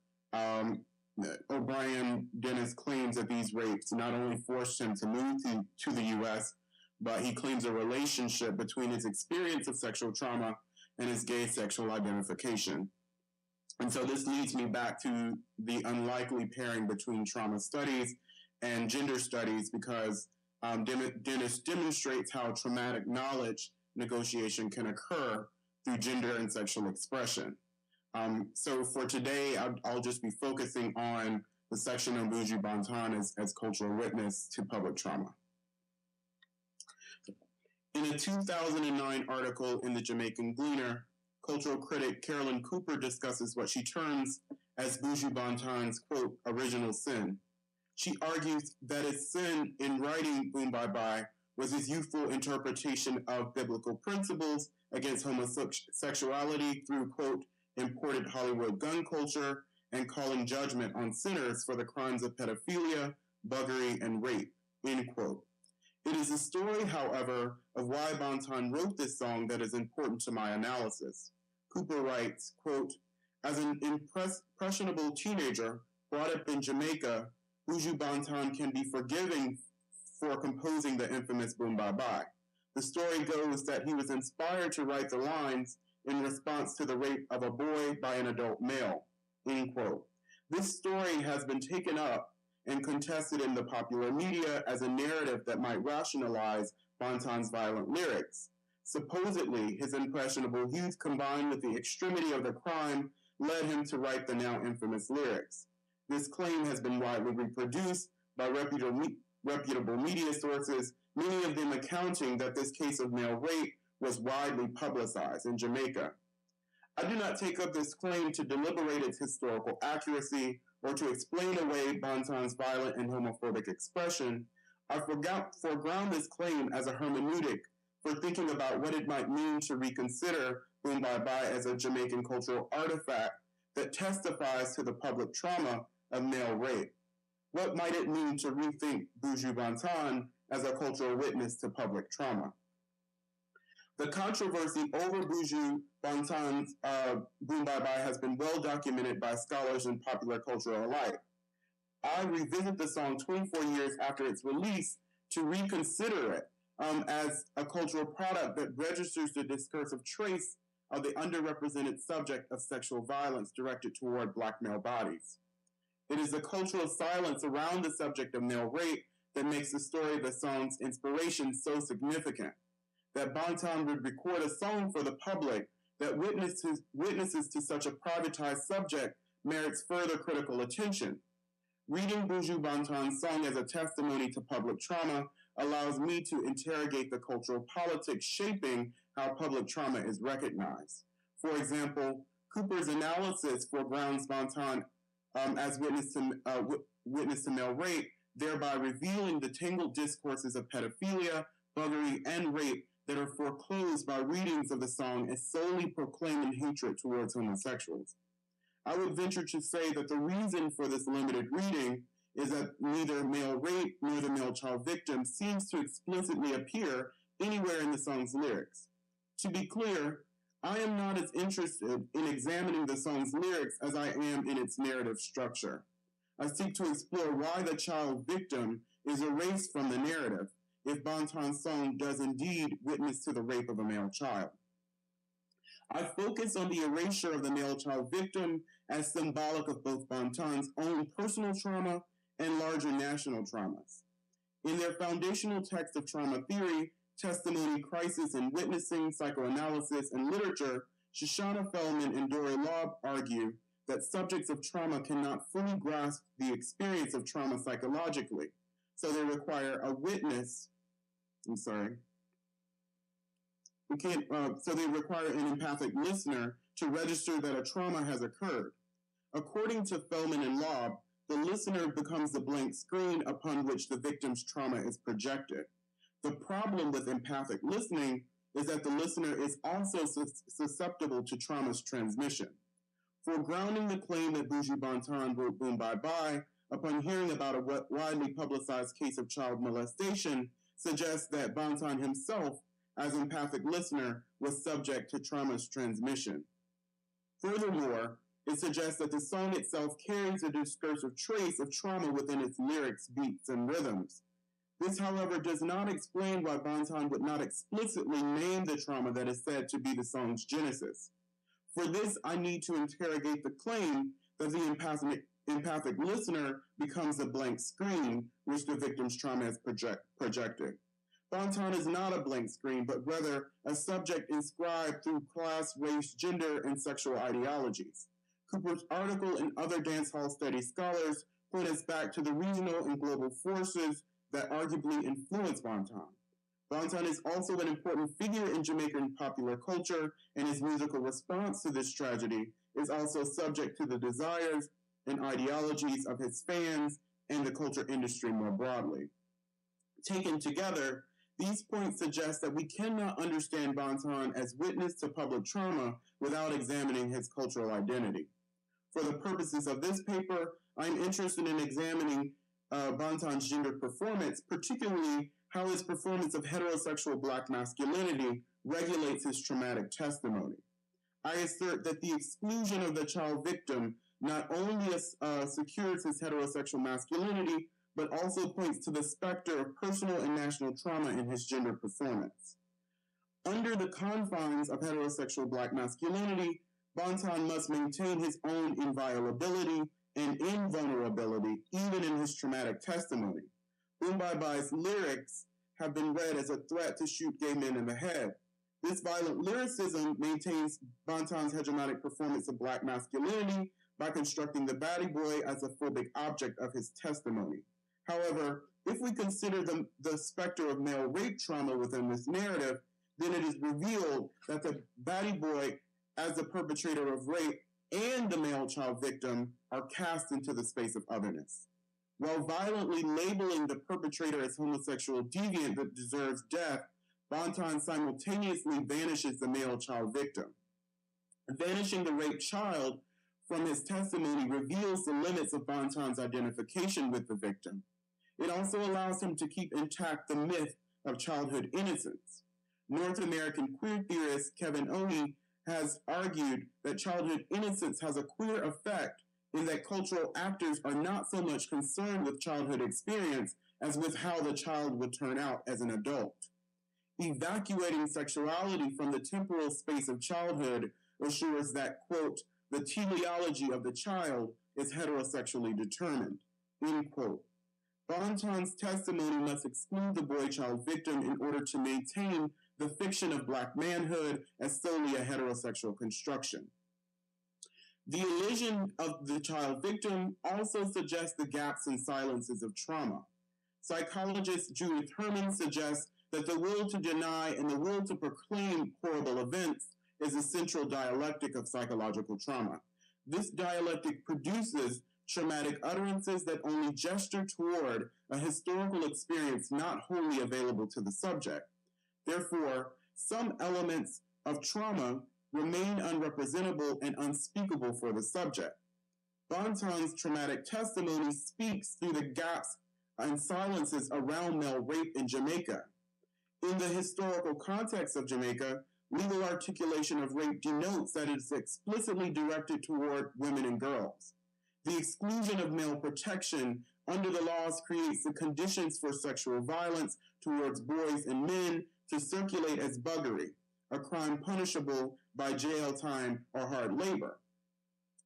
O'Brien Dennis claims that these rapes not only forced him to move to the U.S., but he claims a relationship between his experience of sexual trauma and his gay sexual identification. And so this leads me back to the unlikely pairing between trauma studies and gender studies, because Dennis demonstrates how traumatic knowledge negotiation can occur through gender and sexual expression. So for today, I'll just be focusing on the section on Buju Banton as cultural witness to public trauma. In a 2009 article in the Jamaican Gleaner, cultural critic Carolyn Cooper discusses what she terms as Buju Banton's, quote, original sin. She argues that his sin in writing Boom Bye Bye was his youthful interpretation of biblical principles against homosexuality through, quote, imported Hollywood gun culture and calling judgment on sinners for the crimes of pedophilia, buggery, and rape, end quote. It is the story, however, of why Banton wrote this song that is important to my analysis. Cooper writes, quote, as an impressionable teenager brought up in Jamaica, Buju Banton can be forgiving for composing the infamous Boom Bye Bye. The story goes that he was inspired to write the lines in response to the rape of a boy by an adult male, end quote. This story has been taken up and contested in the popular media as a narrative that might rationalize Banton's violent lyrics. Supposedly, his impressionable youth combined with the extremity of the crime led him to write the now infamous lyrics. This claim has been widely reproduced by reputable media sources, many of them accounting that this case of male rape was widely publicized in Jamaica. I do not take up this claim to deliberate its historical accuracy or to explain away Banton's violent and homophobic expression. I foreground this claim as a hermeneutic for thinking about what it might mean to reconsider Boom Bye Bye as a Jamaican cultural artifact that testifies to the public trauma of male rape. What might it mean to rethink Buju Banton as a cultural witness to public trauma? The controversy over Buju Banton's Boom Bye Bye has been well documented by scholars and popular culture alike. I revisit the song 24 years after its release to reconsider it as a cultural product that registers the discursive trace of the underrepresented subject of sexual violence directed toward Black male bodies. It is the cultural silence around the subject of male rape that makes the story of the song's inspiration so significant. That Banton would record a song for the public that witnesses to such a privatized subject merits further critical attention. Reading Buju Banton's song as a testimony to public trauma allows me to interrogate the cultural politics shaping how public trauma is recognized. For example, Cooper's analysis foregrounds Banton as witness to male rape, thereby revealing the tangled discourses of pedophilia, buggery, and rape that are foreclosed by readings of the song as solely proclaiming hatred towards homosexuals. I would venture to say that the reason for this limited reading is that neither male rape nor the male child victim seems to explicitly appear anywhere in the song's lyrics. To be clear, I am not as interested in examining the song's lyrics as I am in its narrative structure. I seek to explore why the child victim is erased from the narrative if Banton's song does indeed witness to the rape of a male child. I focus on the erasure of the male child victim as symbolic of both Banton's own personal trauma and larger national traumas. In their foundational text of trauma theory, testimony, crisis, and witnessing, psychoanalysis, and literature, Shoshana Feldman and Dori Laub argue that subjects of trauma cannot fully grasp the experience of trauma psychologically, so they require a witness. So they require an empathic listener to register that a trauma has occurred. According to Feldman and Laub, the listener becomes the blank screen upon which the victim's trauma is projected. The problem with empathic listening is that the listener is also susceptible to trauma's transmission. Foregrounding the claim that Buju Banton wrote Boom Bye Bye upon hearing about a widely publicized case of child molestation suggests that Banton himself, as empathic listener, was subject to trauma's transmission. Furthermore, it suggests that the song itself carries a discursive trace of trauma within its lyrics, beats, and rhythms. This, however, does not explain why Banton would not explicitly name the trauma that is said to be the song's genesis. For this, I need to interrogate the claim that the empathic listener becomes a blank screen which the victim's trauma is projected. Banton is not a blank screen, but rather a subject inscribed through class, race, gender, and sexual ideologies. Cooper's article and other dancehall studies scholars point us back to the regional and global forces that arguably influence Banton. Banton is also an important figure in Jamaican popular culture, and his musical response to this tragedy is also subject to the desires and ideologies of his fans and the culture industry more broadly. Taken together, these points suggest that we cannot understand Banton as witness to public trauma without examining his cultural identity. For the purposes of this paper, I'm interested in examining Banton's gender performance, particularly how his performance of heterosexual Black masculinity regulates his traumatic testimony. I assert that the exclusion of the child victim not only secures his heterosexual masculinity, but also points to the specter of personal and national trauma in his gender performance. Under the confines of heterosexual Black masculinity, Banton must maintain his own inviolability and invulnerability, even in his traumatic testimony. Boom Bye Bye's lyrics have been read as a threat to shoot gay men in the head. This violent lyricism maintains Banton's hegemonic performance of Black masculinity by constructing the baddie boy as a phobic object of his testimony. However, if we consider the specter of male rape trauma within this narrative, then it is revealed that the baddie boy, as the perpetrator of rape, and the male child victim are cast into the space of otherness. While violently labeling the perpetrator as homosexual deviant that deserves death, Banton simultaneously vanishes the male child victim. Vanishing the raped child from his testimony reveals the limits of Banton's identification with the victim. It also allows him to keep intact the myth of childhood innocence. North American queer theorist Kevin Oney has argued that childhood innocence has a queer effect in that cultural actors are not so much concerned with childhood experience as with how the child would turn out as an adult. evacuating sexuality from the temporal space of childhood assures that, quote, the teleology of the child is heterosexually determined, end quote. Bonton's testimony must exclude the boy-child victim in order to maintain the fiction of Black manhood as solely a heterosexual construction. The elision of the child victim also suggests the gaps and silences of trauma. Psychologist Judith Herman suggests that the will to deny and the will to proclaim horrible events is a central dialectic of psychological trauma. This dialectic produces traumatic utterances that only gesture toward a historical experience not wholly available to the subject. Therefore, some elements of trauma remain unrepresentable and unspeakable for the subject. Bonton's traumatic testimony speaks through the gaps and silences around male rape in Jamaica. In the historical context of Jamaica, legal articulation of rape denotes that it is explicitly directed toward women and girls. The exclusion of male protection under the laws creates the conditions for sexual violence towards boys and men to circulate as buggery, a crime punishable by jail time or hard labor.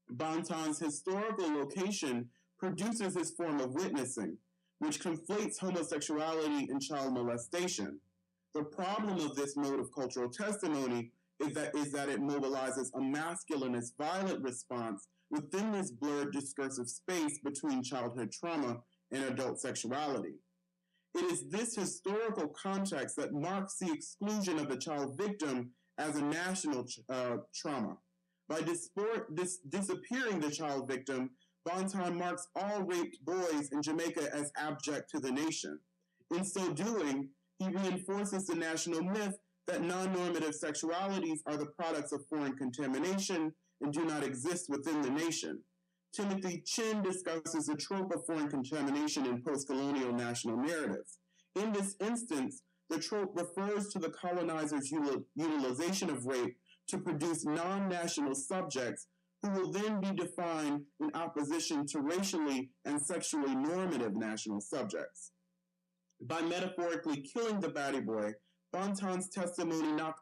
Bonton's historical location produces this form of witnessing, which conflates homosexuality and child molestation. The problem of this mode of cultural testimony is that it mobilizes a masculinist violent response within this blurred discursive space between childhood trauma and adult sexuality. It is this historical context that marks the exclusion of the child victim as a national trauma. By disappearing the child victim, Bonton marks all raped boys in Jamaica as abject to the nation. In so doing, he reinforces the national myth that non-normative sexualities are the products of foreign contamination and do not exist within the nation. Timothy Chin discusses the trope of foreign contamination in post-colonial national narratives. In this instance, the trope refers to the colonizers' utilization of rape to produce non-national subjects who will then be defined in opposition to racially and sexually normative national subjects. By metaphorically killing the baddie boy, Bonton's testimony not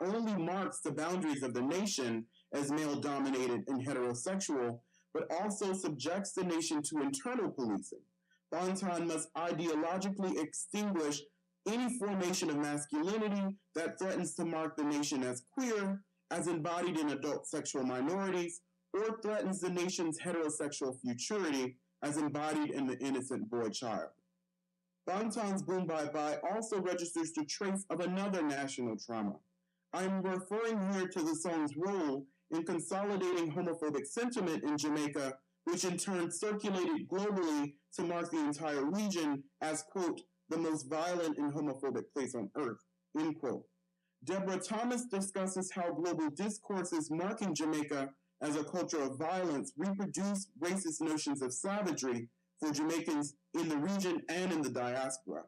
only marks the boundaries of the nation as male-dominated and heterosexual, but also subjects the nation to internal policing. Bonton must ideologically extinguish any formation of masculinity that threatens to mark the nation as queer, as embodied in adult sexual minorities, or threatens the nation's heterosexual futurity as embodied in the innocent boy child. Bonton's Boom Bye Bye also registers the trace of another national trauma. I'm referring here to the song's role in consolidating homophobic sentiment in Jamaica, which in turn circulated globally to mark the entire region as, quote, the most violent and homophobic place on earth, end quote. Deborah Thomas discusses how global discourses marking Jamaica as a culture of violence reproduce racist notions of savagery for Jamaicans in the region and in the diaspora.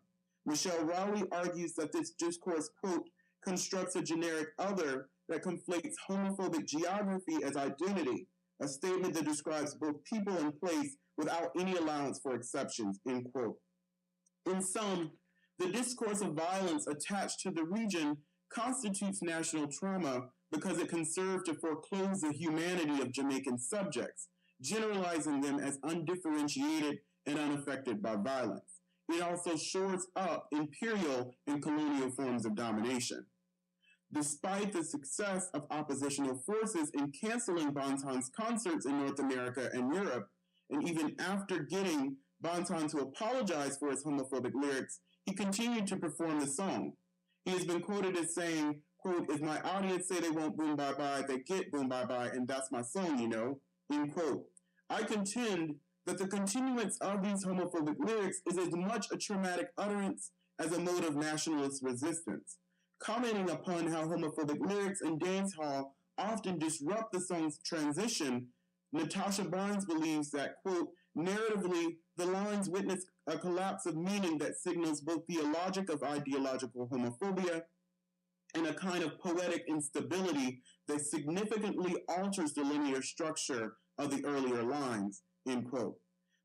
Michelle Rowley argues that this discourse, quote, constructs a generic other that conflates homophobic geography as identity, a statement that describes both people and place without any allowance for exceptions, end quote. In sum, the discourse of violence attached to the region constitutes national trauma because it can serve to foreclose the humanity of Jamaican subjects, generalizing them as undifferentiated and unaffected by violence. It also shores up imperial and colonial forms of domination. Despite the success of oppositional forces in canceling Bonton's concerts in North America and Europe, and even after getting Bonton to apologize for his homophobic lyrics, he continued to perform the song. He has been quoted as saying, quote, if my audience say they want Boom Bye Bye, they get Boom Bye Bye, and that's my song, you know, end quote. I contend that the continuance of these homophobic lyrics is as much a traumatic utterance as a mode of nationalist resistance. Commenting upon how homophobic lyrics in dancehall often disrupt the song's transition, Natasha Barnes believes that, quote, narratively, the lines witness a collapse of meaning that signals both the logic of ideological homophobia and a kind of poetic instability that significantly alters the linear structure of the earlier lines, end quote.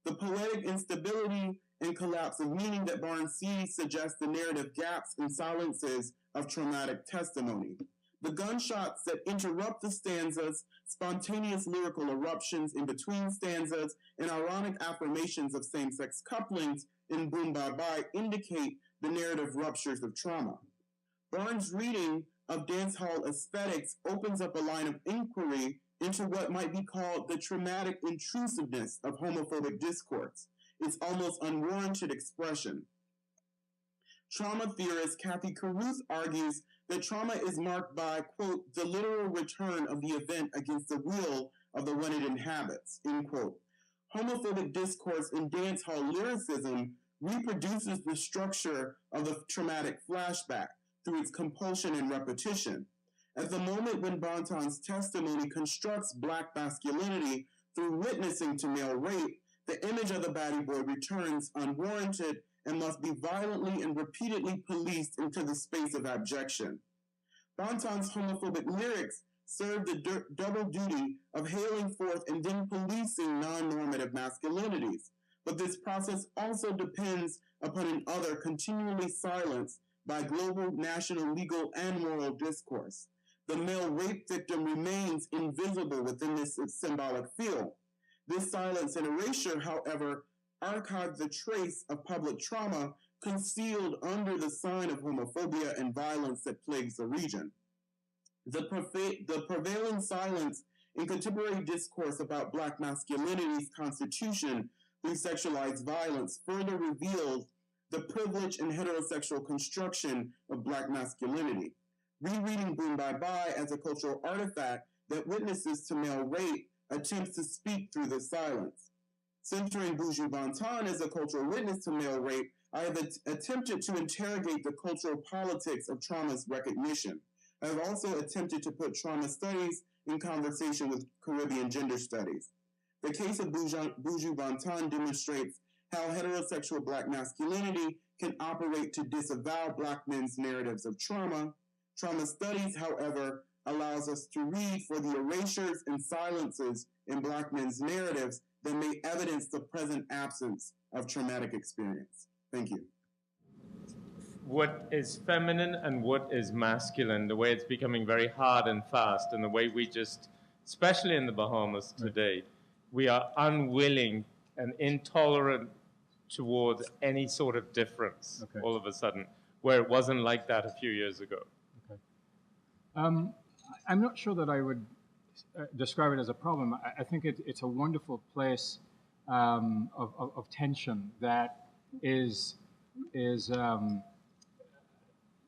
The poetic instability and collapse of meaning that Barnes sees suggest the narrative gaps and silences of traumatic testimony. The gunshots that interrupt the stanzas, spontaneous lyrical eruptions in between stanzas, and ironic affirmations of same-sex couplings in Boom Bye Bye indicate the narrative ruptures of trauma. Barnes' reading of dancehall aesthetics opens up a line of inquiry into what might be called the traumatic intrusiveness of homophobic discourse, its almost unwarranted expression. Trauma theorist Kathy Caruth argues that trauma is marked by, quote, the literal return of the event against the will of the one it inhabits, end quote. Homophobic discourse in dancehall lyricism reproduces the structure of the traumatic flashback through its compulsion and repetition. At the moment when Bonton's testimony constructs Black masculinity through witnessing to male rape, the image of the baddie boy returns unwarranted and must be violently and repeatedly policed into the space of abjection. Bonton's homophobic lyrics serve the double duty of hailing forth and then policing non-normative masculinities, but this process also depends upon an other continually silenced by global, national, legal, and moral discourse. The male rape victim remains invisible within this symbolic field. This silence and erasure, however, archive the trace of public trauma concealed under the sign of homophobia and violence that plagues the region. The prevailing silence in contemporary discourse about Black masculinity's constitution through sexualized violence further reveals the privilege and heterosexual construction of Black masculinity. Rereading Boom Bye Bye as a cultural artifact that witnesses to male rape attempts to speak through the silence. Centering Buju Banton as a cultural witness to male rape, I have attempted to interrogate the cultural politics of trauma's recognition. I have also attempted to put trauma studies in conversation with Caribbean gender studies. The case of Buju Banton demonstrates how heterosexual Black masculinity can operate to disavow Black men's narratives of trauma. Trauma studies, however, allows us to read for the erasures and silences in Black men's narratives that may evidence the present absence of traumatic experience. Thank you. What is feminine and what is masculine, the way it's becoming very hard and fast, and the way we just, especially in the Bahamas today, we are unwilling and intolerant towards any sort of difference all of a sudden, where it wasn't like that a few years ago. I'm not sure that I would describe it as a problem. I think it's a wonderful place of tension that is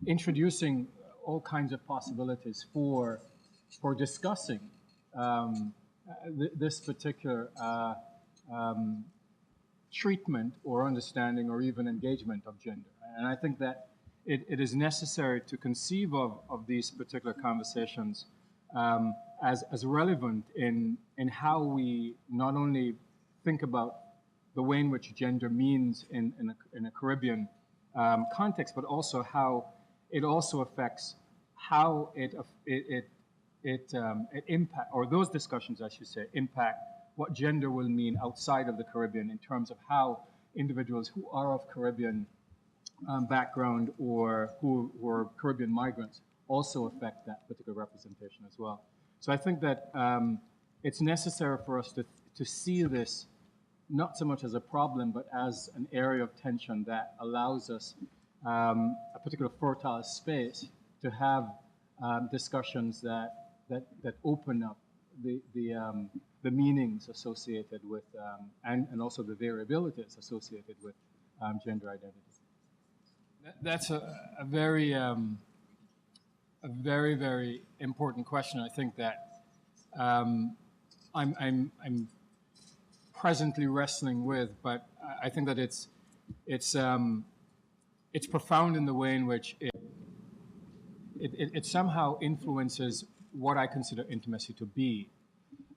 introducing all kinds of possibilities for discussing this particular treatment or understanding or even engagement of gender. And I think that it is necessary to conceive of these particular conversations as relevant in how we not only think about the way in which gender means in a Caribbean context, but also how it also affects how it impact, or those discussions, I should say, impact what gender will mean outside of the Caribbean in terms of how individuals who are of Caribbean background or who are Caribbean migrants also affect that particular representation as well. So I think that it's necessary for us to see this not so much as a problem, but as an area of tension that allows us a particular fertile space to have discussions that open up the meanings associated with and also the variabilities associated with gender identity. That's a very very important question. I think that I'm presently wrestling with, but I think that it's profound in the way in which it somehow influences what I consider intimacy to be.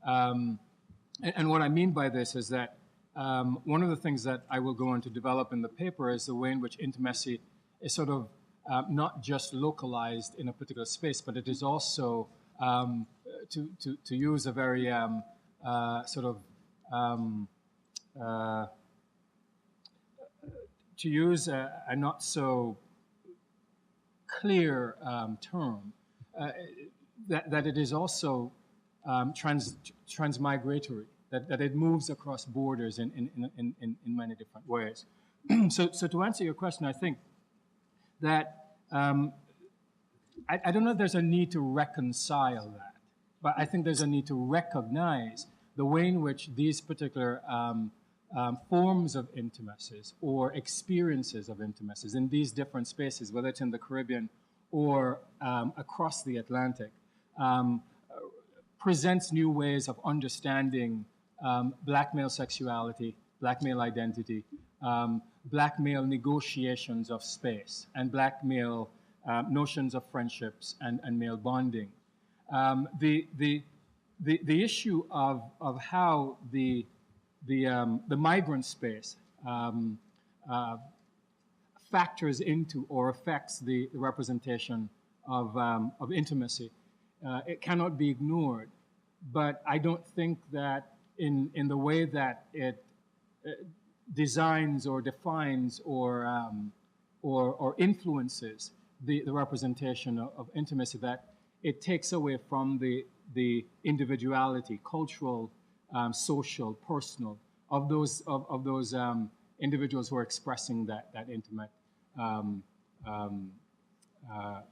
And what I mean by this is that one of the things that I will go on to develop in the paper is the way in which intimacy is sort of not just localized in a particular space, but it is also, to use a very to use a not so clear term, that it is also transmigratory, that it moves across borders in many different ways. So to answer your question, I think that I don't know if there's a need to reconcile that, but I think there's a need to recognize the way in which these particular forms of intimacies or experiences of intimacies in these different spaces, whether it's in the Caribbean or across the Atlantic, presents new ways of understanding black male sexuality, black male identity, black male negotiations of space, and black male notions of friendships and male bonding. The issue of how the migrant space factors into or affects the representation of intimacy, it cannot be ignored. But I don't think that in the way that it designs or defines or influences the representation of intimacy, that it takes away from the individuality, cultural, social, personal, of those individuals who are expressing that intimate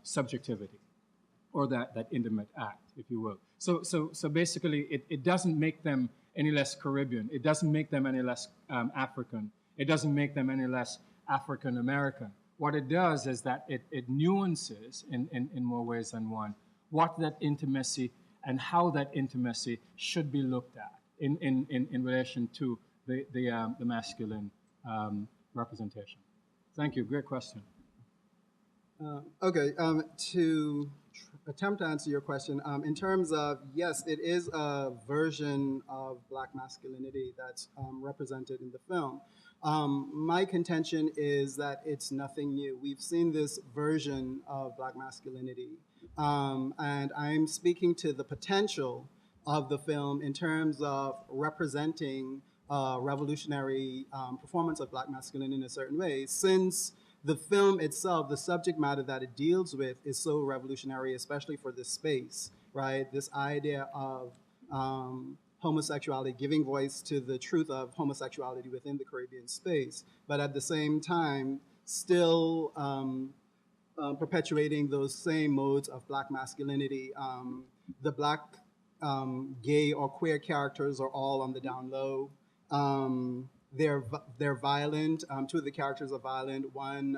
subjectivity, or that intimate act, if you will. So basically, it doesn't make them any less Caribbean. It doesn't make them any less African. It doesn't make them any less African American. What it does is that it nuances in more ways than one what that intimacy and how that intimacy should be looked at in relation to the masculine representation. Thank you. Great question. Okay, to attempt to answer your question, in terms of, yes, it is a version of Black masculinity that's represented in the film. My contention is that it's nothing new. We've seen this version of Black masculinity, and I'm speaking to the potential of the film in terms of representing revolutionary performance of Black masculinity in a certain way, since the film itself, the subject matter that it deals with, is so revolutionary, especially for this space, right? This idea of homosexuality, giving voice to the truth of homosexuality within the Caribbean space, but at the same time, still perpetuating those same modes of Black masculinity. The Black gay or queer characters are all on the down low. They're violent. Two of the characters are violent. One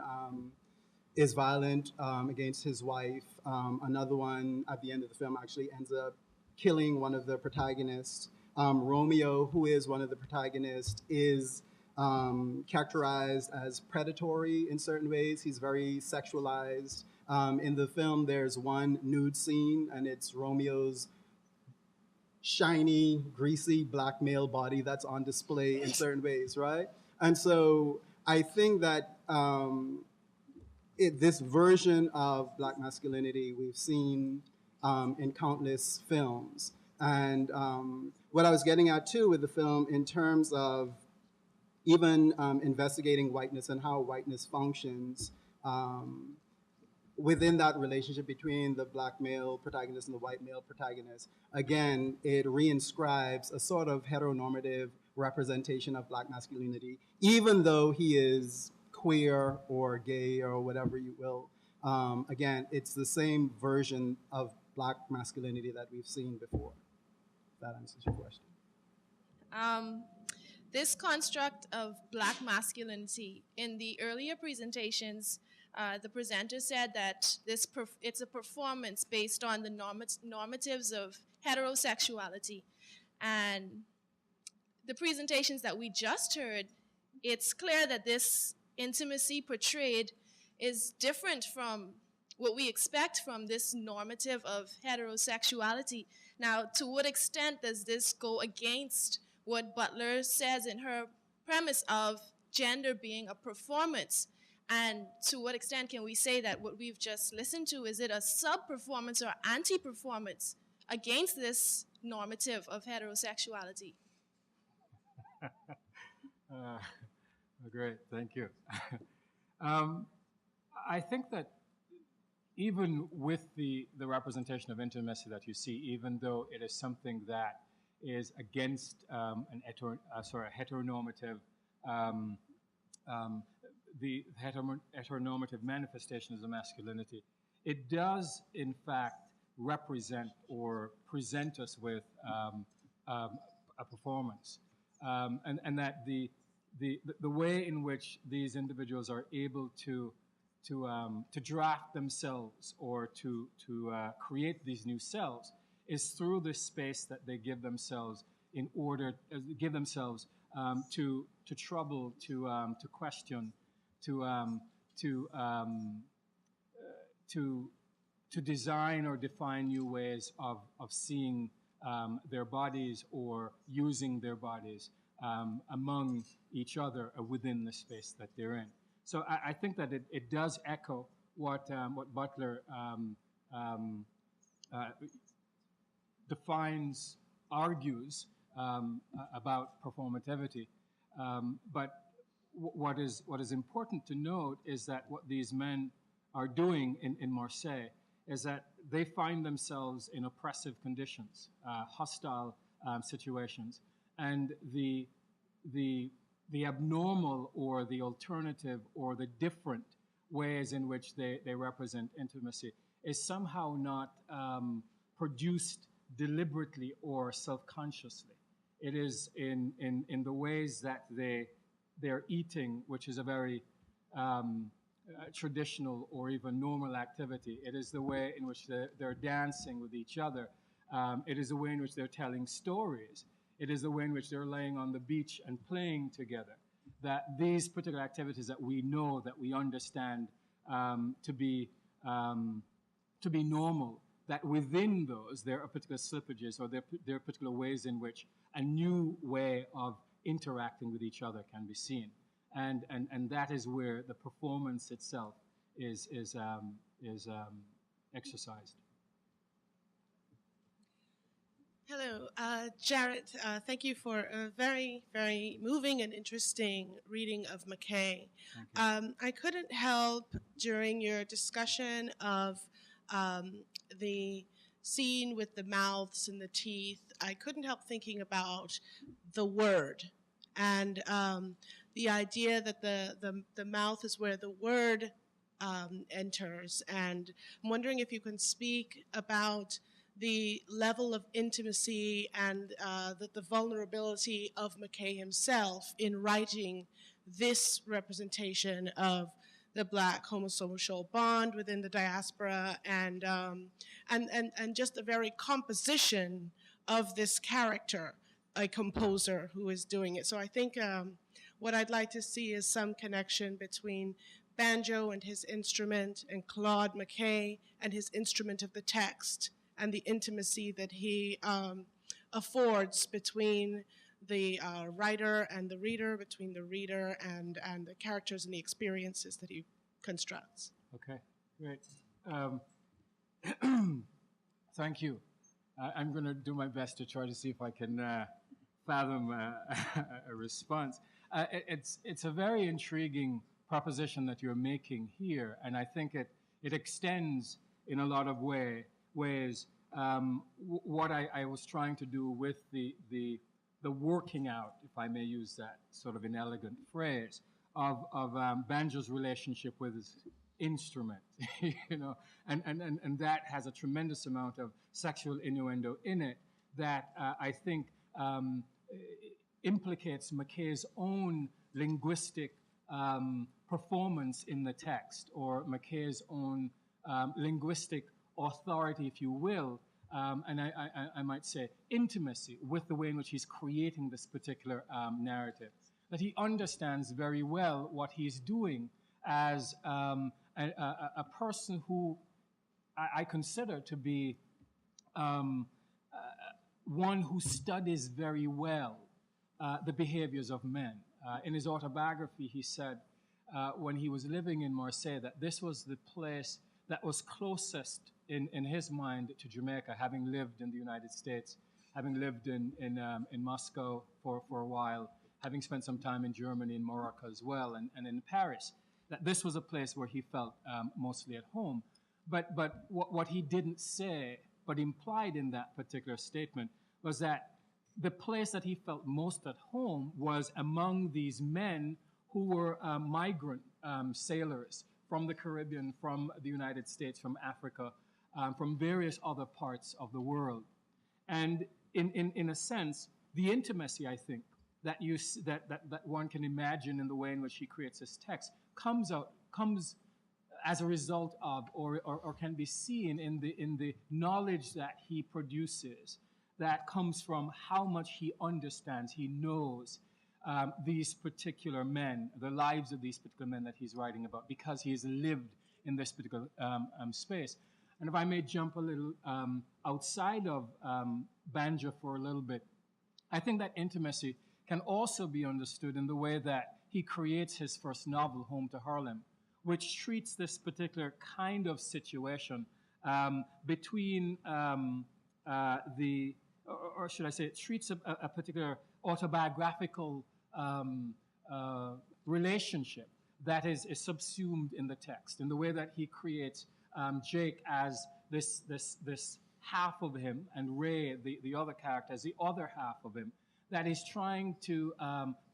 is violent against his wife. Another one, at the end of the film, actually ends up killing one of the protagonists. Romeo, who is one of the protagonists, is characterized as predatory in certain ways. He's very sexualized. In the film, there's one nude scene, and it's Romeo's shiny, greasy black male body that's on display in certain ways, right? And so I think that this version of Black masculinity we've seen in countless films. And what I was getting at too with the film in terms of even investigating whiteness and how whiteness functions within that relationship between the Black male protagonist and the white male protagonist, again, it reinscribes a sort of heteronormative representation of Black masculinity, even though he is queer or gay or whatever you will. Again, it's the same version of Black masculinity that we've seen before. If that answers your question. This construct of Black masculinity, in the earlier presentations, the presenter said that it's a performance based on the normatives of heterosexuality. And the presentations that we just heard, it's clear that this intimacy portrayed is different from what we expect from this normative of heterosexuality. Now, to what extent does this go against what Butler says in her premise of gender being a performance? And to what extent can we say that what we've just listened to, is it a sub-performance or anti-performance against this normative of heterosexuality? Great, thank you. um, I think that even with the representation of intimacy that you see, even though it is something that is against heteronormative, um, um, the heteronormative manifestations of masculinity, it does in fact represent or present us with a performance, and that the way in which these individuals are able to draft themselves or to create these new selves is through this space that they give themselves in order give themselves to trouble, to question, to to um, to design or define new ways of seeing their bodies or using their bodies among each other within the space that they're in. So I think that it does echo what Butler uh, defines, argues about performativity. But what is important to note is that what these men are doing in Marseille is that they find themselves in oppressive conditions, hostile situations, and the abnormal or the alternative or the different ways in which they represent intimacy is somehow not produced deliberately or self-consciously. It is in the ways that they're eating, which is a very traditional or even normal activity. It is the way in which they're dancing with each other. It is the way in which they're telling stories. It is the way in which they're laying on the beach and playing together. That these particular activities that we know, that we understand to be normal, that within those there are particular slippages or there are particular ways in which a new way of interacting with each other can be seen. And that is where the performance itself is exercised. Hello, Jared. Thank you for a very, very moving and interesting reading of McKay. I couldn't help during your discussion of the scene with the mouths and the teeth, I couldn't help thinking about the word and the idea that the mouth is where the word enters. And I'm wondering if you can speak about the level of intimacy and the vulnerability of McKay himself in writing this representation of the Black homosocial bond within the diaspora and just the very composition of this character, a composer who is doing it. So I think what I'd like to see is some connection between banjo and his instrument and Claude McKay and his instrument of the text, and the intimacy that he affords between the writer and the reader, between the reader and the characters and the experiences that he constructs. Okay, great. Thank you. I'm going to do my best to try to see if I can fathom a response. It's a very intriguing proposition that you're making here, and I think it extends in a lot of ways what I was trying to do with the working out, if I may use that sort of inelegant phrase, of banjo's relationship with his instrument, you know, and that has a tremendous amount of sexual innuendo in it that I think implicates McKay's own linguistic performance in the text, or McKay's own linguistic authority, if you will, and I might say intimacy with the way in which he's creating this particular narrative. That he understands very well what he's doing as a person who I consider to be one who studies very well the behaviors of men. In his autobiography, he said when he was living in Marseille that this was the place that was closest in his mind to Jamaica, having lived in the United States, having lived in Moscow for a while, having spent some time in Germany and Morocco as well, and in Paris, that this was a place where he felt mostly at home. But what he didn't say, but implied in that particular statement, was that the place that he felt most at home was among these men who were migrant sailors from the Caribbean, from the United States, from Africa, from various other parts of the world. And in a sense, the intimacy, I think, that one can imagine in the way in which he creates his text comes as a result of, or can be seen in the knowledge that he produces, that comes from how much he understands, he knows these particular men, the lives of these particular men that he's writing about, because he has lived in this particular space. And if I may jump a little outside of Banja for a little bit, I think that intimacy can also be understood in the way that he creates his first novel, Home to Harlem, which treats this particular kind of situation between or should I say, it treats a particular autobiographical relationship that is subsumed in the text, in the way that he creates Jake as this half of him, and Ray, the other character, as the other half of him, that is trying to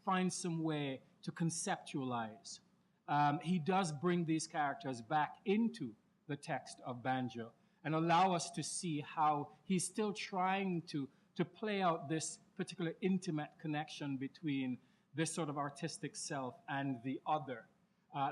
find some way to conceptualize. He does bring these characters back into the text of Banja and allow us to see how he's still trying to play out this particular intimate connection between this sort of artistic self and the other,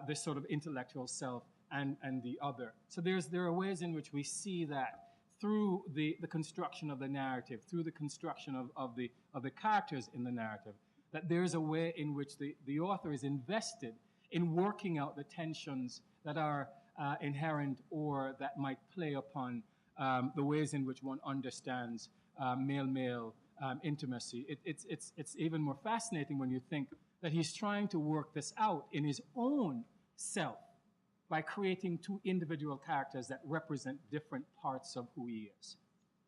this sort of intellectual self and the other. So there are ways in which we see that through the construction of the narrative, through the construction of the characters in the narrative, that there's a way in which the author is invested in working out the tensions that are inherent or that might play upon the ways in which one understands male-male intimacy. It's even more fascinating when you think that he's trying to work this out in his own self by creating two individual characters that represent different parts of who he is.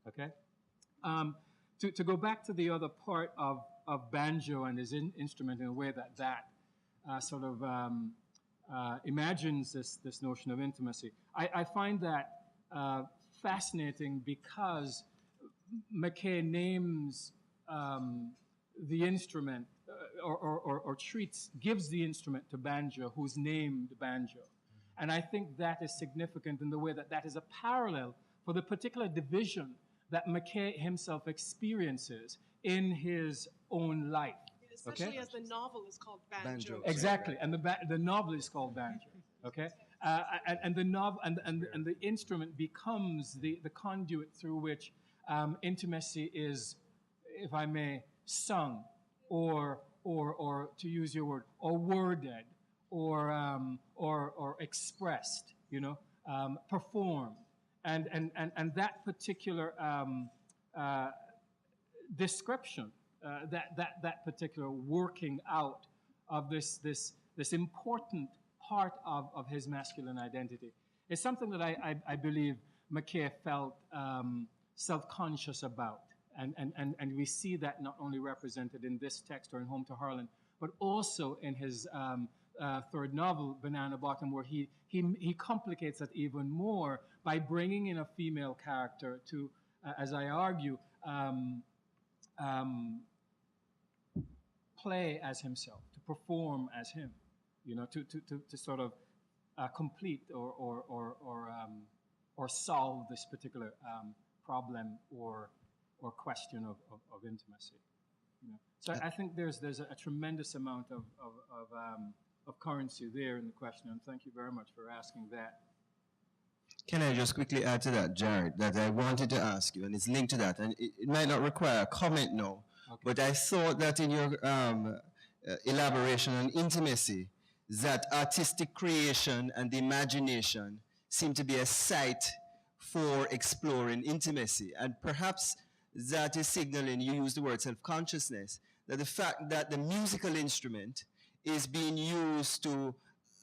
Okay? To go back to the other part of banjo and his instrument in a way that sort of imagines this notion of intimacy. I find that fascinating because McKay names the instrument or gives the instrument to banjo, who's named banjo. And I think that is significant in the way that is a parallel for the particular division that McKay himself experiences in his own life. Especially as the novel is called Banjo. Exactly, and the novel is called Banjo. Okay, and the novel and the instrument becomes the conduit through which intimacy is, if I may, sung, or to use your word, or worded, or expressed. Performed, and that particular description. That particular working out of this important part of his masculine identity is something that I believe McKay felt self-conscious about, and we see that not only represented in this text or in Home to Harlem, but also in his third novel, Banana Bottom, where he complicates it even more by bringing in a female character to, as I argue, play as himself, to perform as him, to sort of complete or solve this particular problem or question of intimacy. So I think there's a tremendous amount of currency there in the question, and thank you very much for asking that. Can I just quickly add to that, Jared, that I wanted to ask you, and it's linked to that, and it might not require a comment now, okay. But I thought that in your elaboration on intimacy, that artistic creation and the imagination seem to be a site for exploring intimacy, and perhaps that is signaling, you use the word self-consciousness, that the fact that the musical instrument is being used to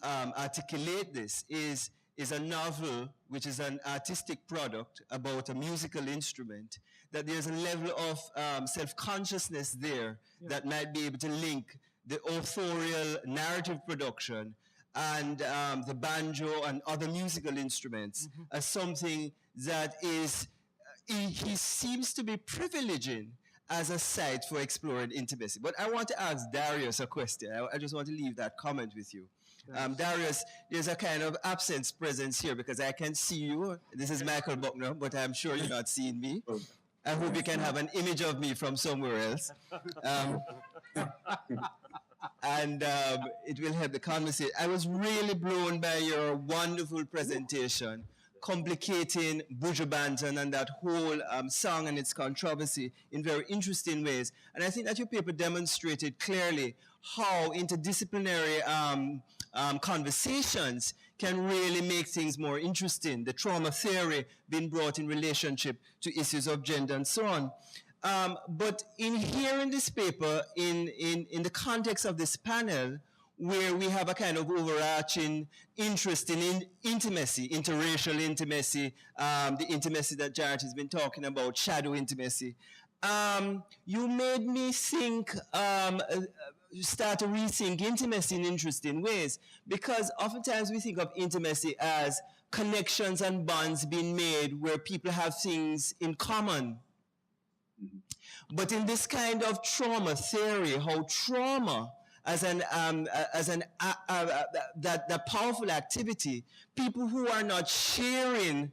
articulate this is is a novel, which is an artistic product about a musical instrument, that there's a level of self-consciousness there that might be able to link the authorial narrative production and the banjo and other musical instruments as something that is, he seems to be privileging as a site for exploring intimacy. But I want to ask Darius a question. I just want to leave that comment with you. Darius, there's a kind of absence presence here because I can see you. This is Michael Buckner, but I'm sure you're not seeing me. I hope you can have an image of me from somewhere else. And it will help the conversation. I was really blown by your wonderful presentation, complicating Buju Banton and that whole song and its controversy in very interesting ways. And I think that your paper demonstrated clearly how interdisciplinary conversations can really make things more interesting. The trauma theory being brought in relationship to issues of gender and so on. But in hearing this paper, in the context of this panel, where we have a kind of overarching interest in intimacy, interracial intimacy, the intimacy that Jared has been talking about, shadow intimacy, you made me think, start to rethink intimacy in interesting ways, because oftentimes we think of intimacy as connections and bonds being made where people have things in common. But in this kind of trauma theory, how trauma as that powerful activity, people who are not sharing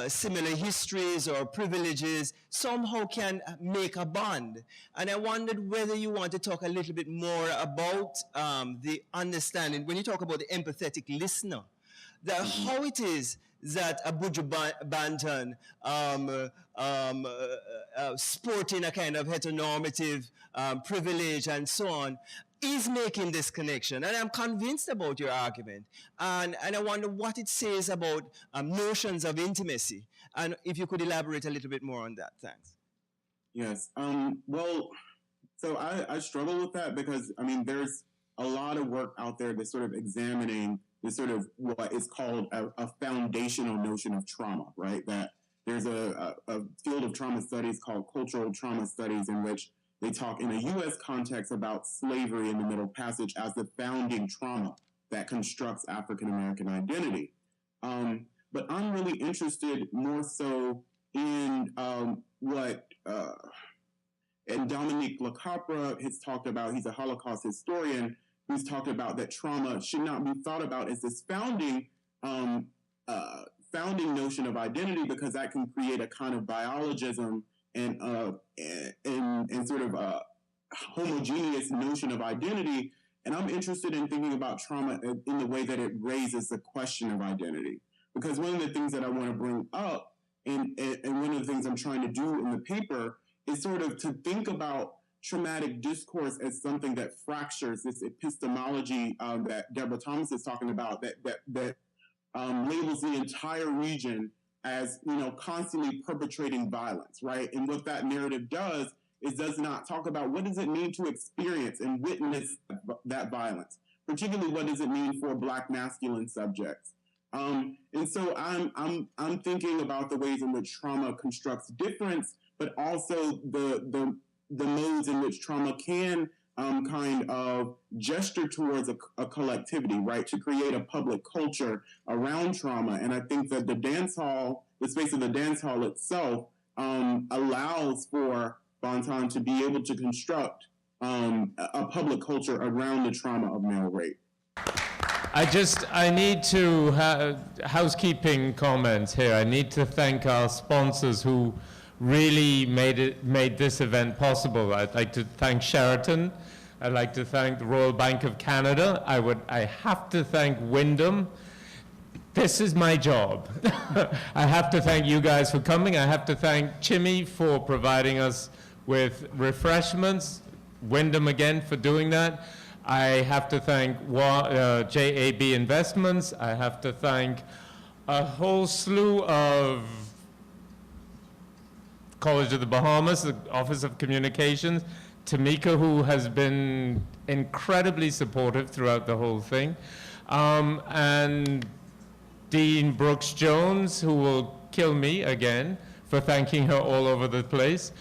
similar histories or privileges somehow can make a bond. And I wondered whether you want to talk a little bit more about the understanding, when you talk about the empathetic listener, that how it is that a Buju Banton sporting a kind of heteronormative privilege and so on is making this connection. And I'm convinced about your argument. And I wonder what it says about notions of intimacy. And if you could elaborate a little bit more on that. Thanks. Yes. Well, so I struggle with that because, I mean, there's a lot of work out there that's sort of examining this sort of what is called a foundational notion of trauma, right? That there's a field of trauma studies called cultural trauma studies in which they talk in a U.S. context about slavery in the Middle Passage as the founding trauma that constructs African-American identity. But I'm really interested more so in what and Dominique LaCapra has talked about. He's a Holocaust historian who's talked about that trauma should not be thought about as this founding notion of identity, because that can create a kind of biologism and sort of a homogeneous notion of identity. And I'm interested in thinking about trauma in the way that it raises the question of identity. Because one of the things that I want to bring up, and one of the things I'm trying to do in the paper, is sort of to think about traumatic discourse as something that fractures this epistemology that Deborah Thomas is talking about, that labels the entire region as, you know, constantly perpetrating violence, right? And what that narrative does is does not talk about what does it mean to experience and witness that violence, particularly what does it mean for Black masculine subjects. And so I'm thinking about the ways in which trauma constructs difference, but also the modes in which trauma can kind of gesture towards a collectivity, right, to create a public culture around trauma. And I think that the dance hall, the space of the dance hall itself, allows for Banton to be able to construct a public culture around the trauma of male rape. I need to housekeeping comments here. I need to thank our sponsors who really made this event possible. I'd like to thank Sheraton. I'd like to thank the Royal Bank of Canada. I have to thank Wyndham. This is my job. I have to thank you guys for coming. I have to thank Chimmy for providing us with refreshments. Wyndham again for doing that. I have to thank JAB Investments. I have to thank a whole slew of College of the Bahamas, the Office of Communications, Tamika, who has been incredibly supportive throughout the whole thing, and Dean Brooks Jones, who will kill me again for thanking her all over the place,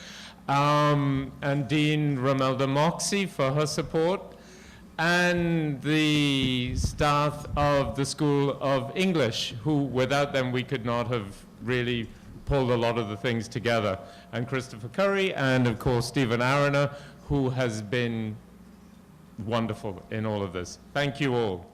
and Dean Romelda Moxie for her support, and the staff of the School of English, who without them we could not have really pulled a lot of the things together, and Christopher Curry, and of course Stephen Aroner, who has been wonderful in all of this. Thank you all.